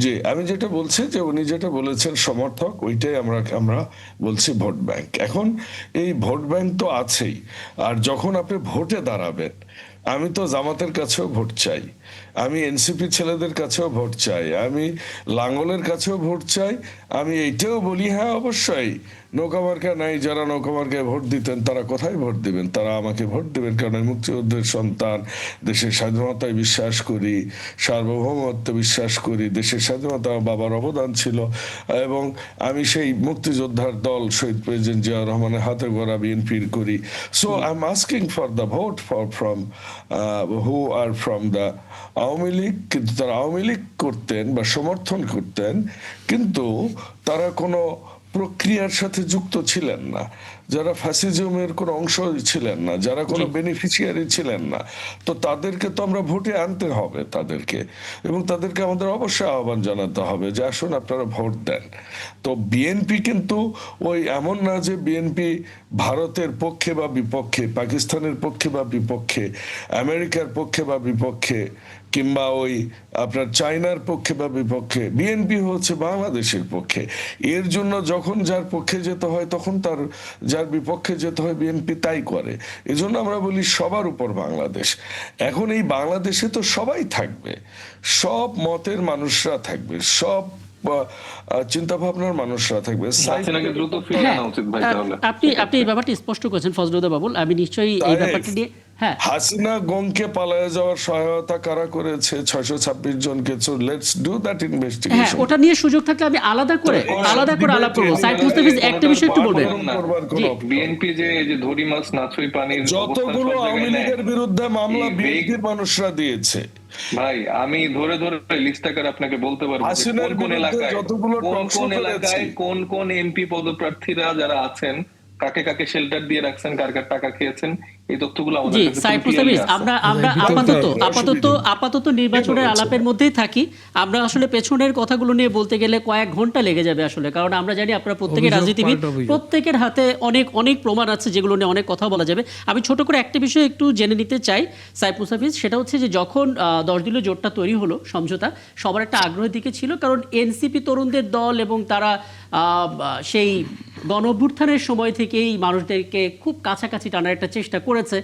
জি, আমি যেটা বলছি যে উনি যেটা বলেছেন সমর্থক, ওইটাই আমরা বলছি ভোট ব্যাংক। এখন এই ভোট ব্যাংক তো আছেই, আর যখন আপনি ভোটে দাঁড়াবেন, আমি তো জামাতের কাছেও ভোট চাই, আমি এনসিপি ছেলেদের কাছেও ভোট চাই, আমি লাঙ্গলের কাছেও ভোট চাই। আমি এইটাও বলি, হ্যাঁ অবশ্যই নৌকামার্কা নাই, যারা নৌকামার্কায় ভোট দিতেন তারা কোথায় ভোট দিবেন? তারা আমাকে ভোট দিবেন, কারণ আমি মুক্তিযুদ্ধের সন্তান, দেশের স্বাধীনতায় বিশ্বাস করি, সার্বভৌমত্ব বিশ্বাস করি, দেশের স্বাধীনতা বাবার অবদান ছিল, এবং আমি সেই মুক্তিযোদ্ধার দল শহীদ প্রেসিডেন্ট জিয়াউর রহমানের হাতে গড়া বিএনপির করি। So I am asking for the vote from who are from the Awami League. কিন্তু তারা আওয়ামী লীগ করতেন বা সমর্থন করতেন, কিন্তু তারা কোনো প্রক্রিয়ার সাথে যুক্ত ছিলেন না, যারা ফ্যাসিজমের কোনো অংশ ছিলেন না, যারা কোনো বেনিফিশিয়ারি ছিলেন না, তো তাদেরকে তো আমরা ভোটে আনতে হবে তাদেরকে, এবং তাদেরকে আমাদের অবশ্যই আহ্বান জানাতে হবে যে আসুন আপনারা ভোট দেন। তো বিএনপি কিন্তু ওই এমন না যে বিএনপি ভারতের পক্ষে বা বিপক্ষে, পাকিস্তানের পক্ষে বা বিপক্ষে, আমেরিকার পক্ষে বা বিপক্ষে, কিংবা ওই আপনার চায়নার পক্ষে বা বিপক্ষে। বিএনপি হচ্ছে বাংলাদেশের পক্ষে। এর জন্য যখন যার পক্ষে যেতে হয় তখন তার যার বিপক্ষে যেতে হয়, বিএনপি তাই করে। এজন্য আমরা বলি সবার উপর বাংলাদেশ। এখন এই বাংলাদেশে তো সবাই থাকবে, সব মতের মানুষরা থাকবে, সব চিন্তা ভাবনার মানুষরা থাকবে। হাসিনাকে দ্রুত ফিরিয়ে আনা উচিত ভাই তাহলে। আপনি এই ব্যাপারটি স্পষ্ট করেছেন ফজলুদ্দা বাবুল, আমি নিশ্চয়ই এই ব্যাপারটি নিয়ে হ্যাঁ। হাসিনা গংকে পালায়ে যাওয়ার সহায়তা কারা করেছে? 626 জনকে। লেটস ডু দ্যাট হ্যাঁ, ইনভেস্টিগেশন। ওটা নিয়ে সুযোগ থাকলে আমি আলাদা করে আলাপ করবো। সাইফ মুস্তাফিজ একটা বিষয় একটু বলবেন। বিএনপি যে ধরি মাছ নাচুই পানির যতগুলো আওয়ামী লীগের বিরুদ্ধে মামলা বিএনপির মানুষরা দিয়েছে ভাই, আমি ধরে লিস্ট আকারে আপনাকে বলতে পারবো হাসিনার কোন বিরুদ্ধে যতগুলো কোন এলাকায় কোন এমপি পদপ্রার্থীরা যারা আছেন কাকে কাকে শেল্টার দিয়ে রাখছেন, কার কার টাকা খেয়েছেন, এই তথ্যগুলো আমাদের জি কাছে সাইফ মুস্তাফিজ, আমরা আপাতত নির্বাচনের আলাপের মধ্যেই থাকি। আমরা আসলে পেছনের কথাগুলো নিয়ে বলতে গেলে কয়েক ঘন্টা লেগে যাবে আসলে, কারণ আমরা জানি আপনারা প্রত্যেকের রাজনীতিবিদ, প্রত্যেকের হাতে অনেক প্রমাণ আছে যেগুলো নিয়ে অনেক কথা বলা যাবে। আমি ছোট করে একটা বিষয় একটু জেনে নিতে চাই সাইফ মুস্তাফিজ, সেটা হচ্ছে যে যখন 10 দলীয় জোটটা তৈরি হলো, সমঝোতা, সবার একটা আগ্রহের দিকে ছিল, কারণ এনসিপি তরুণদের দল এবং তারা সেই গণঅভ্যুত্থানের সময় থেকেই মানুষদেরকে খুব কাছাকাছি টানার একটা চেষ্টা করেছে,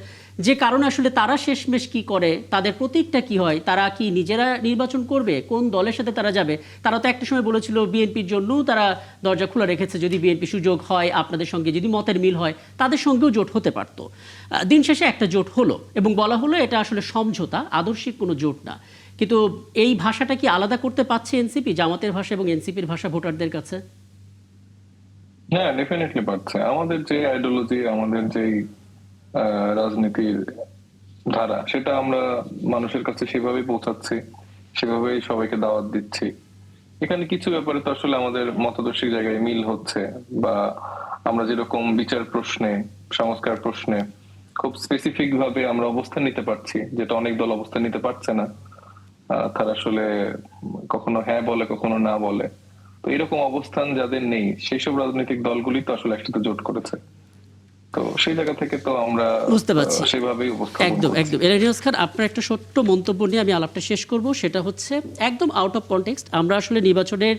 যে কারণে আসলে তারা শেষমেশ কি করে, তাদের প্রতীকটা কি হয়, তারা কি নিজেরা নির্বাচন করবে, কোন দলের সাথে তারা যাবে। তারা তো একটা সময় বলেছিল বিএনপির জন্যও তারা দরজা খোলা রেখেছে, যদি বিএনপি সুযোগ হয় আপনাদের সঙ্গে, যদি মতের মিল হয় তাদের সঙ্গেও জোট হতে পারত। দিন শেষে একটা জোট হলো এবং বলা হলো এটা আসলে সমঝোতা, আদর্শিক কোনো জোট না। কিন্তু এই ভাষাটা কি আলাদা করতে পারছে এনসিপি, জামাতের ভাষা এবং এনসিপির ভাষা ভোটারদের কাছে? হ্যাঁ, ডেফিনেটলি পাচ্ছে। আমাদের যে আইডিওলজি, আমাদের যে রাজনীতির ধারা, সেটা আমরা মানুষের কাছে সেভাবেই পৌঁছাচ্ছি, সেভাবেই সবাইকে দাওয়াত দিচ্ছি। এখানে কিছু ব্যাপারে তো আসলে আমাদের মতাদর্শিক জায়গায় মিল হচ্ছে, বা আমরা যেরকম বিচার প্রশ্নে, সংস্কার প্রশ্নে খুব স্পেসিফিক ভাবে আমরা অবস্থান নিতে পারছি, যেটা অনেক দল অবস্থান নিতে পারছে না। তারা আসলে কখনো হ্যাঁ বলে, কখনো না বলে। তো এরকম অবস্থান যাদের নেই, সেই সব রাজনৈতিক দলগুলি তো আসলে একসাথে জোট করেছে। তো সেই জায়গা থেকে তো আমরা বুঝতে পারছি সেভাবেই উপস্থাপন একদম করছি। এলানিয়াস খান, আপনার একটা ছোট্ট মন্তব্য নিয়ে আমি আলাপটা শেষ করব। সেটা হচ্ছে একদম আউট অফ কনটেক্সট। আমরা আসলে নির্বাচনের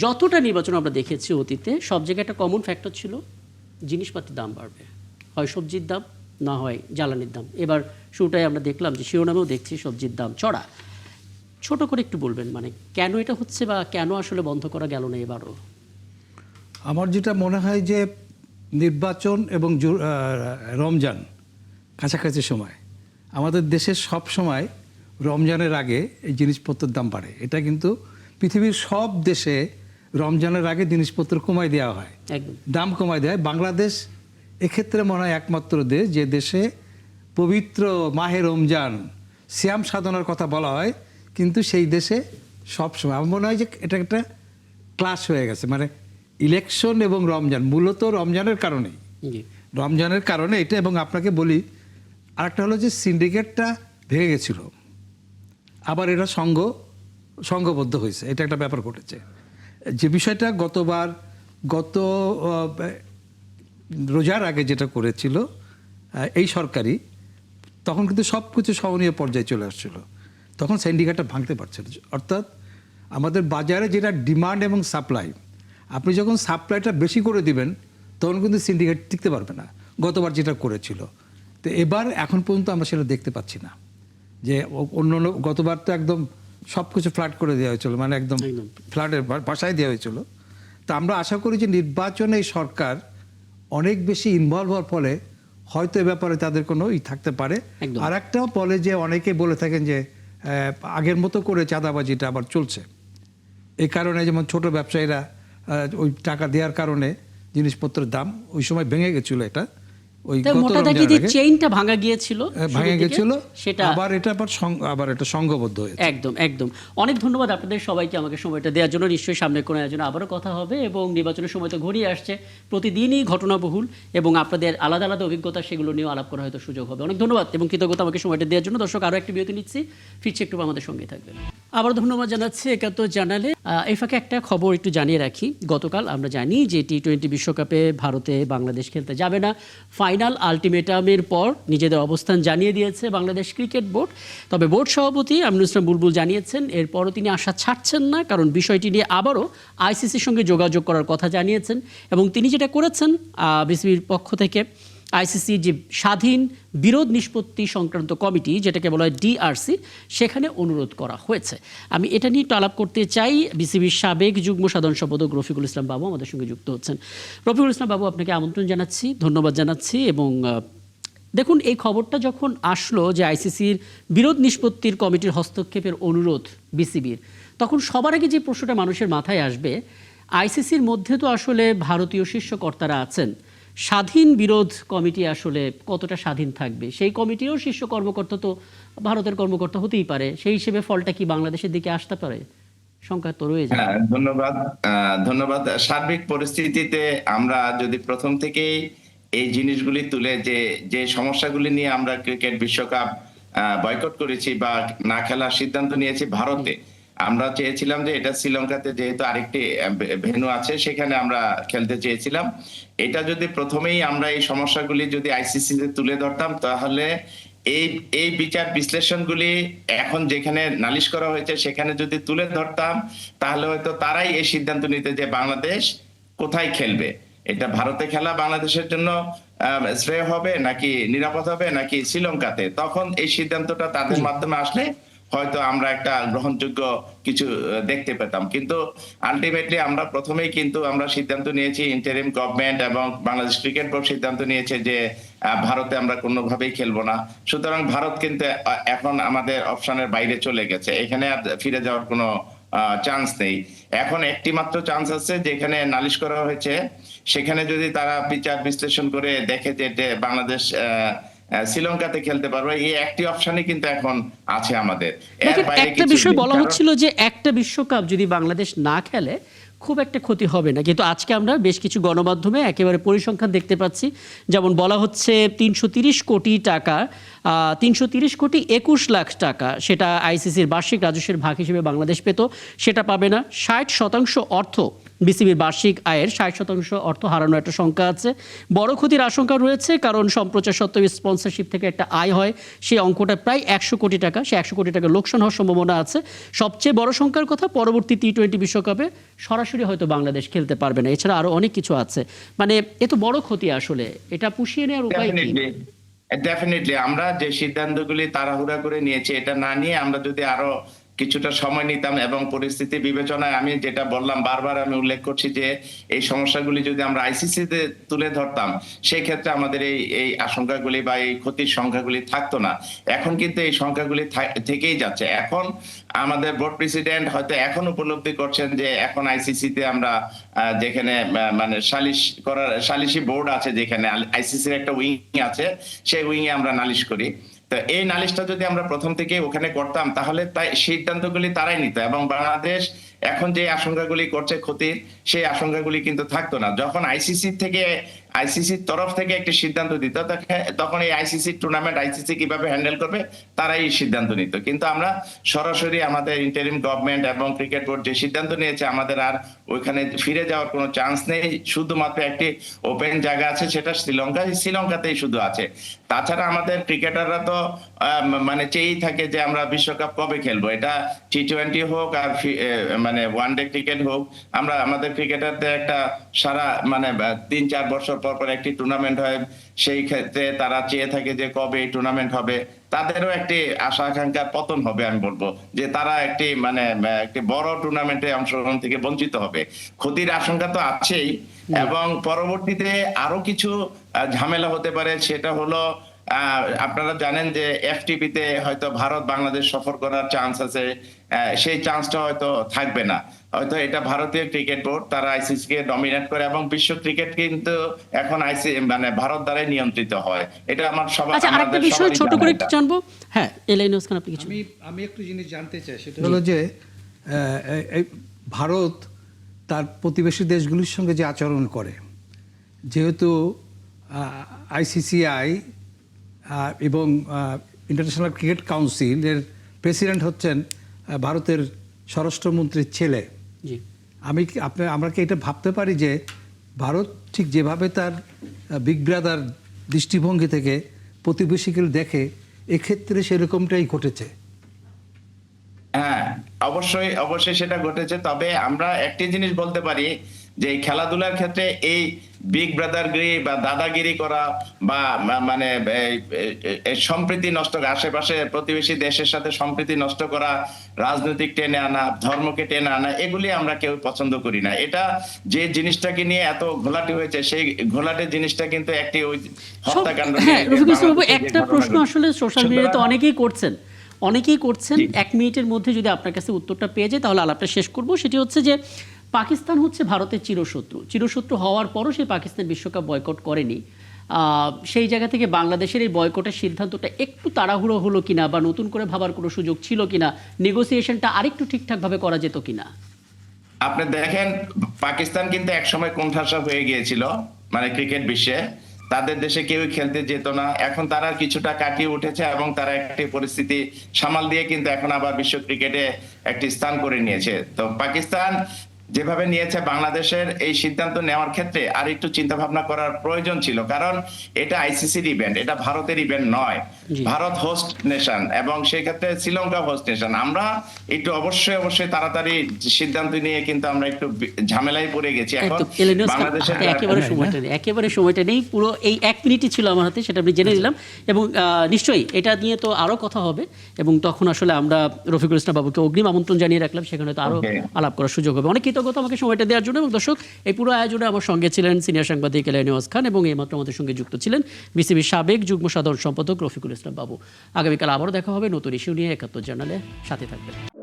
যতটা নির্বাচন আমরা দেখেছি অতীতে, সব জায়গায় একটা কমন ফ্যাক্টর ছিল, জিনিসপাতির দাম বাড়বে, হয় সবজির দাম, না হয় জ্বালানির দাম। এবার শুরুটাই আমরা দেখলাম যে শিরোনামেও দেখছি সবজির দাম চড়া। ছোট করে একটু বলবেন, মানে কেন এটা হচ্ছে বা কেন আসলে বন্ধ করা গেল না এবারও? আমার যেটা মনে হয় যে নির্বাচন এবং রমজান কাছাকাছি সময়, আমাদের দেশে সব সময় রমজানের আগে এই জিনিসপত্রের দাম বাড়ে। এটা কিন্তু পৃথিবীর সব দেশে রমজানের আগে জিনিসপত্র কমায় দেওয়া হয়, দাম কমায় দেওয়া হয়। বাংলাদেশ এক্ষেত্রে মনে হয় একমাত্র দেশ যে দেশে পবিত্র মাহে রমজান সিয়াম সাধনার কথা বলা হয়, কিন্তু সেই দেশে সবসময় আমার মনে হয় যে এটা একটা ক্লাস হয়ে গেছে। মানে ইলেকশন এবং রমজান মূলত রমজানের কারণে এটা। এবং আপনাকে বলি আরেকটা হলো যে সিন্ডিকেটটা ভেঙে গেছিল, আবার এরা সংঘবদ্ধ হয়েছে, এটা একটা ব্যাপার ঘটেছে। যে বিষয়টা গত রোজার আগে যেটা করেছিল এই সরকারি, তখন কিন্তু সব কিছু সহনীয় পর্যায়ে চলে আসছিল, তখন সিন্ডিকেটটা ভাঙতে পারছিল। অর্থাৎ আমাদের বাজারে যেটা ডিমান্ড এবং সাপ্লাই, আপনি যখন সাপ্লাইটা বেশি করে দিবেন তখন কিন্তু সিন্ডিকেট টিকতে পারবে না, গতবার যেটা করেছিল। তো এবার এখন পর্যন্ত আমরা সেটা দেখতে পাচ্ছি না। যে গতবার তো একদম সব কিছু ফ্ল্যাট করে দেওয়া হয়েছিল, মানে একদম ফ্ল্যাটের বাসায় দেওয়া হয়েছিল। তো আমরা আশা করি যে নির্বাচনে এই সরকার অনেক বেশি ইনভলভ হওয়ার ফলে হয়তো এ ব্যাপারে তাদের কোনো থাকতে পারে। আর একটাও বলে যে অনেকে বলে থাকেন যে আগের মতো করে চাঁদাবাজিটা আবার চলছে, এই কারণে যেমন ছোট ব্যবসায়ীরা ওই টাকা দেওয়ার কারণে জিনিসপত্রের দাম ওই সময় ভেঙে গেছিলো এটা, ওই তাই গত মোটা দাগে রমজানের যে আগে চেইনটা ভাঙা গিয়েছিল ভেঙে শুরুর দিকে, গেছিল, সেটা আবার এটা সংঘবদ্ধ হয়েছে। একদম একদম। অনেক ধন্যবাদ আপনাদের সবাইকে আমাকে সময়টা দেওয়ার জন্য। নিশ্চয়ই সামনে কোনো আয়োজনে আবারও কথা হবে, এবং নির্বাচনের সময় তো ঘনিয়ে আসছে, প্রতিদিনই ঘটনাবহুল, এবং আপনাদের আলাদা আলাদা অভিজ্ঞতা সেগুলো নিয়েও আলাপ করার হয়তো সুযোগ হবে। অনেক ধন্যবাদ এবং কৃতজ্ঞতা আমাকে সময়টা দেওয়ার জন্য। দর্শক, আরও একটি বিরতি নিচ্ছি, ফিরছি একটু আমাদের সঙ্গে থাকবেন। আবার ধন্যবাদ জানাচ্ছি একাত্তর জানালে। এই ফাঁকে একটা খবর একটু জানিয়ে রাখি। গতকাল আমরা জানি যে T20 বিশ্বকাপে ভারতে বাংলাদেশ খেলতে যাবে না। ফাইনাল আলটিমেটামের পর নিজেদের অবস্থান জানিয়ে দিয়েছে বাংলাদেশ ক্রিকেট বোর্ড। তবে বোর্ড সভাপতি আমিনুল ইসলাম বুলবুল জানিয়েছেন এরপরও তিনি আশা ছাড়ছেন না, কারণ বিষয়টি নিয়ে আবারও আইসিসির সঙ্গে যোগাযোগ করার কথা জানিয়েছেন। এবং তিনি যেটা করেছেন, বিসিবির পক্ষ থেকে আইসিসি যে স্বাধীন বিরোধ নিষ্পত্তি সংক্রান্ত কমিটি, যেটাকে বলা হয় DRC, সেখানে অনুরোধ করা হয়েছে। আমি এটা নিয়ে একটু আলাপ করতে চাই। বিসিবির সাবেক যুগ্ম সাধারণ সম্পাদক রফিকুল ইসলাম বাবু আমাদের সঙ্গে যুক্ত হচ্ছেন। রফিকুল ইসলাম বাবু, আপনাকে আমন্ত্রণ জানাচ্ছি, ধন্যবাদ জানাচ্ছি। এবং দেখুন, এই খবরটা যখন আসলো যে আইসিসির বিরোধ নিষ্পত্তির কমিটির হস্তক্ষেপের অনুরোধ বিসিবির, তখন সবার আগে যে প্রশ্নটা মানুষের মাথায় আসবে, আইসিসির মধ্যে তো আসলে ভারতীয় শীর্ষ কর্তারা আছেন, স্বাধীন বিরোধ কমিটি আসলে কতটা স্বাধীন থাকবে? সেই কমিটিরও শীর্ষ কর্মকর্তা তো ভারতের কর্মকর্তা হতেই পারে, সেই হিসেবে ফলটা কি বাংলাদেশের দিকে আসতে পারে? সংখ্যা তো রয়ে যায়। ধন্যবাদ। সার্বিক পরিস্থিতিতে আমরা যদি প্রথম থেকেই এই জিনিসগুলি তুলে যে সমস্যাগুলি নিয়ে আমরা ক্রিকেট বিশ্বকাপ বয়কট করেছি বা না খেলার সিদ্ধান্ত নিয়েছি ভারতে, আমরা চেয়েছিলাম যে এটা শ্রীলঙ্কাতে যেহেতু আরেকটি ভেন্যু আছে সেখানে আমরা খেলতে চেয়েছিলাম। এটা যদি প্রথমেই আমরা এই সমস্যাগুলি যদি আইসিসিতে তুলে ধরতাম, তাহলে এই বিচার বিশ্লেষণগুলি এখন যেখানে নালিশ করা হয়েছে সেখানে যদি তুলে ধরতাম, তাহলে হয়তো তারাই এই সিদ্ধান্ত নিতে যে বাংলাদেশ কোথায় খেলবে, এটা ভারতে খেলা বাংলাদেশের জন্য শ্রেয় হবে নাকি নিরাপদ হবে নাকি শ্রীলঙ্কাতে, তখন এই সিদ্ধান্তটা তাদের মাধ্যমে আসলে হয়তো আমরা একটা গ্রহণযোগ্য কিছু দেখতে পেতাম। কিন্তু আলটিমেটলি আমরা প্রথমেই কিন্তু আমরা সিদ্ধান্ত নিয়েছি, ইন্টারিম গভর্নমেন্ট এবং বাংলাদেশ ক্রিকেট বোর্ড সিদ্ধান্ত নিয়েছে যে ভারতে আমরা কোনোভাবেই খেলবো না। সুতরাং ভারত কিন্তু এখন আমাদের অপশনের বাইরে চলে গেছে, এখানে আর ফিরে যাওয়ার কোনো চান্স নেই। এখন একটি মাত্র চান্স আছে, যেখানে নালিশ করা হয়েছে সেখানে যদি তারা বিচার বিশ্লেষণ করে দেখে যে বাংলাদেশ শ্রীলঙ্কাতে খেলতে পারবে, এই একটি অপশনই কিন্তু এখন আছে আমাদের। একটা বিষয় বলা হচ্ছিল যে একটা বিশ্বকাপ যদি বাংলাদেশ না খেলে খুব একটা ক্ষতি হবে না, কিন্তু আজকে আমরা বেশ কিছু গণমাধ্যমে একেবারে পরিসংখ্যান দেখতে পাচ্ছি। যেমন বলা হচ্ছে 330 কোটি টাকা, 330 কোটি 21 লাখ টাকা সেটা আইসিসির বার্ষিক রাজস্বের ভাগ হিসেবে বাংলাদেশ পেত, সেটা পাবে না। 60% অর্থ বিসিবির বার্ষিক আয়ের 60% অর্থ হারানো একটা সংখ্যা আছে। বড় ক্ষতির আশঙ্কা রয়েছে, কারণ সম্প্রচার সত্ত্বেও স্পন্সরশিপ থেকে একটা আয় হয়, সেই অঙ্কটা প্রায় 100 কোটি টাকা। সে 100 কোটি টাকা লোকসান হওয়ার সম্ভাবনা আছে। সবচেয়ে বড় সংখ্যার কথা, পরবর্তী T20 বিশ্বকাপে সরাসরি হয়তো বাংলাদেশ খেলতে পারবে না। এছাড়া আরো অনেক কিছু আছে। মানে এত বড় ক্ষতি, আসলে এটা পুষিয়ে নেওয়ার উপায় কি? ডেফিনেটলি আমরা যে সিদ্ধান্তগুলি তাড়াহুড়া করে নিয়েছি, এটা না নিয়ে আমরা যদি আরো কিছুটা সময় নিতাম এবং পরিস্থিতি বিবেচনায়, আমি যেটা বললাম বারবার আমি উল্লেখ করছি যে এই সমস্যাগুলি যদি আমরা আইসিসিতে তুলে ধরতাম, সেই ক্ষেত্রে আমাদের এই আশঙ্কাগুলি বা এই ক্ষতির সংখ্যাগুলি থাকতো না। এখন কিন্তু এই সংখ্যাগুলি থেকেই যাচ্ছে। এখন আমাদের বোর্ড প্রেসিডেন্ট হয়তো এখন উপলব্ধি করছেন যে এখন আইসিসিতে আমরা যেখানে মানে সালিশি বোর্ড আছে, যেখানে আইসিসির একটা উইং আছে, সেই উইংয়ে আমরা নালিশ করি। তো এই নালিশটা যদি আমরা প্রথম থেকে ওখানে করতাম, তাহলে তাই সিদ্ধান্তগুলি তারাই নিত এবং বাংলাদেশ এখন যে আশঙ্কাগুলি করছে ক্ষতির, সেই আশঙ্কাগুলি কিন্তু থাকতো না। যখন আইসিসির তরফ থেকে একটি সিদ্ধান্ত দিত, তখন এই আইসিসি টুর্নামেন্ট আইসিসি কিভাবে হ্যান্ডেল করবে তারাই সিদ্ধান্ত নিত। কিন্তু আমরা সরাসরি আমাদের ইন্টারিম গভর্নমেন্ট এবং ক্রিকেট বোর্ড যে সিদ্ধান্ত নিয়েছে, আমাদের আর ওইখানে ফিরে যাওয়ার কোনো চান্স নেই। শুধুমাত্র একটি ওপেন জায়গা আছে, সেটা শ্রীলঙ্কাতেই শুধু আছে। তাছাড়া আমাদের ক্রিকেটাররা তো মানে চেয়েই থাকে যে আমরা বিশ্বকাপ কবে খেলবো, এটা T20 হোক আর মানে ওয়ানডে ক্রিকেট হোক, আমরা আমাদের ক্রিকেটারদের একটা সারা মানে 3-4 বছর পর একটি টুর্নামেন্ট হয়, সেই ক্ষেত্রে তারা চেয়ে থাকে যে কবে এই টুর্নামেন্ট হবে। তাদেরও একটি আশা আকাঙ্ক্ষার পতন হবে, আমি বলবো যে তারা একটি মানে একটি বড় টুর্নামেন্টে অংশগ্রহণ থেকে বঞ্চিত হবে। ক্ষতির আশঙ্কা তো আছেই, এবং পরবর্তীতে আরো কিছু ঝামেলা হতে পারে। সেটা হলো আপনারা জানেন যে এফটিপিতে হয়তো ভারত বাংলাদেশ সফর করার চান্স আছে, সেই চান্সটা হয়তো থাকবে না। হয়তো এটা ভারতীয় ক্রিকেট বোর্ড, তারা আইসিসি কে ডমিনেট করে, এবং বিশ্ব ক্রিকেট কিন্তু এখন মানে ভারত দ্বারাই নিয়ন্ত্রিত হয়। এটা আমার আচ্ছা, আরেকটা বিষয় ছোট করে একটু জানবো। হ্যাঁ, এলাইনুস খান, আপনি কিছু? আমি একটু জিনিস জানতে চাই, সেটা হলো যে এই ভারত তার প্রতিবেশী দেশগুলির সঙ্গে যে আচরণ করে, যেহেতু আইসিসিআই এবং ইন্টারন্যাশনাল ক্রিকেট কাউন্সিলের প্রেসিডেন্ট হচ্ছেন ভারতের স্বরাষ্ট্রমন্ত্রীর ছেলে। জি। আমরা কি এটা ভাবতে পারি যে ভারত ঠিক যেভাবে তার বিগ ব্রাদার দৃষ্টিভঙ্গি থেকে প্রতিবেশীকে দেখে, এক্ষেত্রে সেরকমটাই ঘটেছে? হ্যাঁ, অবশ্যই অবশ্যই সেটা ঘটেছে। তবে আমরা একটি জিনিস বলতে পারি যে এই খেলাধুলার ক্ষেত্রে এই বিগ ব্রাদারগিরি বা দাদাগিরি করা বা মানে সম্প্রীতি নষ্ট, আশেপাশে প্রতিবেশী দেশের সাথে সম্প্রীতি নষ্ট করা, রাজনৈতিক টেনে আনা, ধর্মকে টেনে আনা, এগুলি আমরা কেউ পছন্দ করি না। এটা যে জিনিসটাকে নিয়ে এত ঘোলাটে হয়েছে, সেই ঘোলাটে জিনিসটা কিন্তু একটি ওই হত্যাকাণ্ড। হ্যাঁ, রফিকুল ইসলাম বাবু, একটা প্রশ্ন আসলে সোশ্যাল মিডিয়াতে অনেকেই করছেন। 1 মিনিটের মধ্যে যদি আপনার কাছে উত্তরটা পেয়ে যায় তাহলে আলাপটা শেষ করব। সেটি হচ্ছে যে পাকিস্তান হচ্ছে ভারতের চিরশত্রু হওয়ার পরও সেই পাকিস্তান বিশ্বকাপ বয়কট করেনি। সেই জায়গা থেকে বাংলাদেশের এই বয়কটের সিদ্ধান্তটা একটু তাড়াহুড়ো হলো কিনা, বা নতুন করে ভাবার কোনো সুযোগ ছিল কিনা, নেগোসিয়েশনটা আরেকটু ঠিকঠাকভাবে করা যেত কিনা? আপনি দেখেন, পাকিস্তান কিন্তু একসময় কোণঠাসা হয়ে গিয়েছিল মানে ক্রিকেট বিশ্বে, তাদের দেশে কেউ খেলতে যেত না। এখন তারা কিছুটা কাটিয়ে উঠেছে এবং তারা একটি পরিস্থিতি সামাল দিয়ে কিন্তু এখন আবার বিশ্ব ক্রিকেটে একটি স্থান করে নিয়েছে। তো পাকিস্তান যেভাবে নিয়েছে, বাংলাদেশের এই সিদ্ধান্ত নেওয়ার ক্ষেত্রে আর একটু চিন্তা ভাবনা করার প্রয়োজন ছিল, কারণ এটা আইসিসির ইভেন্ট, এটা ভারতের ইভেন্ট নয়। ভারত হোস্ট নেশন এবং সেই ক্ষেত্রে শ্রীলঙ্কা হোস্ট নেশন। আমরা একটু অবশ্যই তাড়াতাড়ি সিদ্ধান্ত নিয়ে কিন্তু আমরা একটু ঝামেলায় পড়ে গেছি। এখন বাংলাদেশের একেবারে সময়টা নেই, পুরো এই 1 মিনিটই ছিল আমার হাতে, সেটা আমি জেনে নিলাম। এবং নিশ্চয়ই এটা নিয়ে তো আরো কথা হবে, এবং তখন আসলে আমরা রফিকুল ইসলাম বাবুকে অগ্রিম আমন্ত্রণ জানিয়ে রাখলাম, সেখানে তো আরো আলাপ করার সুযোগ হবে। অনেক কৃতজ্ঞতা আমাকে সময়টা দেওয়ার জন্য। এবং দর্শক, এই পুরো আয়োজনে আমার সঙ্গে ছিলেন সিনিয়র সাংবাদিক এলাইনুস খান, এবং এইমাত্র আমাদের সঙ্গে যুক্ত ছিলেন বিসিবির সাবেক যুগ্ম সাধারণ সম্পাদক রফিকুল ইসলাম বাবু। আগামীকাল আবারও দেখা হবে নতুন ইস্যু নিয়ে 71 জার্নালে। সাথে থাকবেন।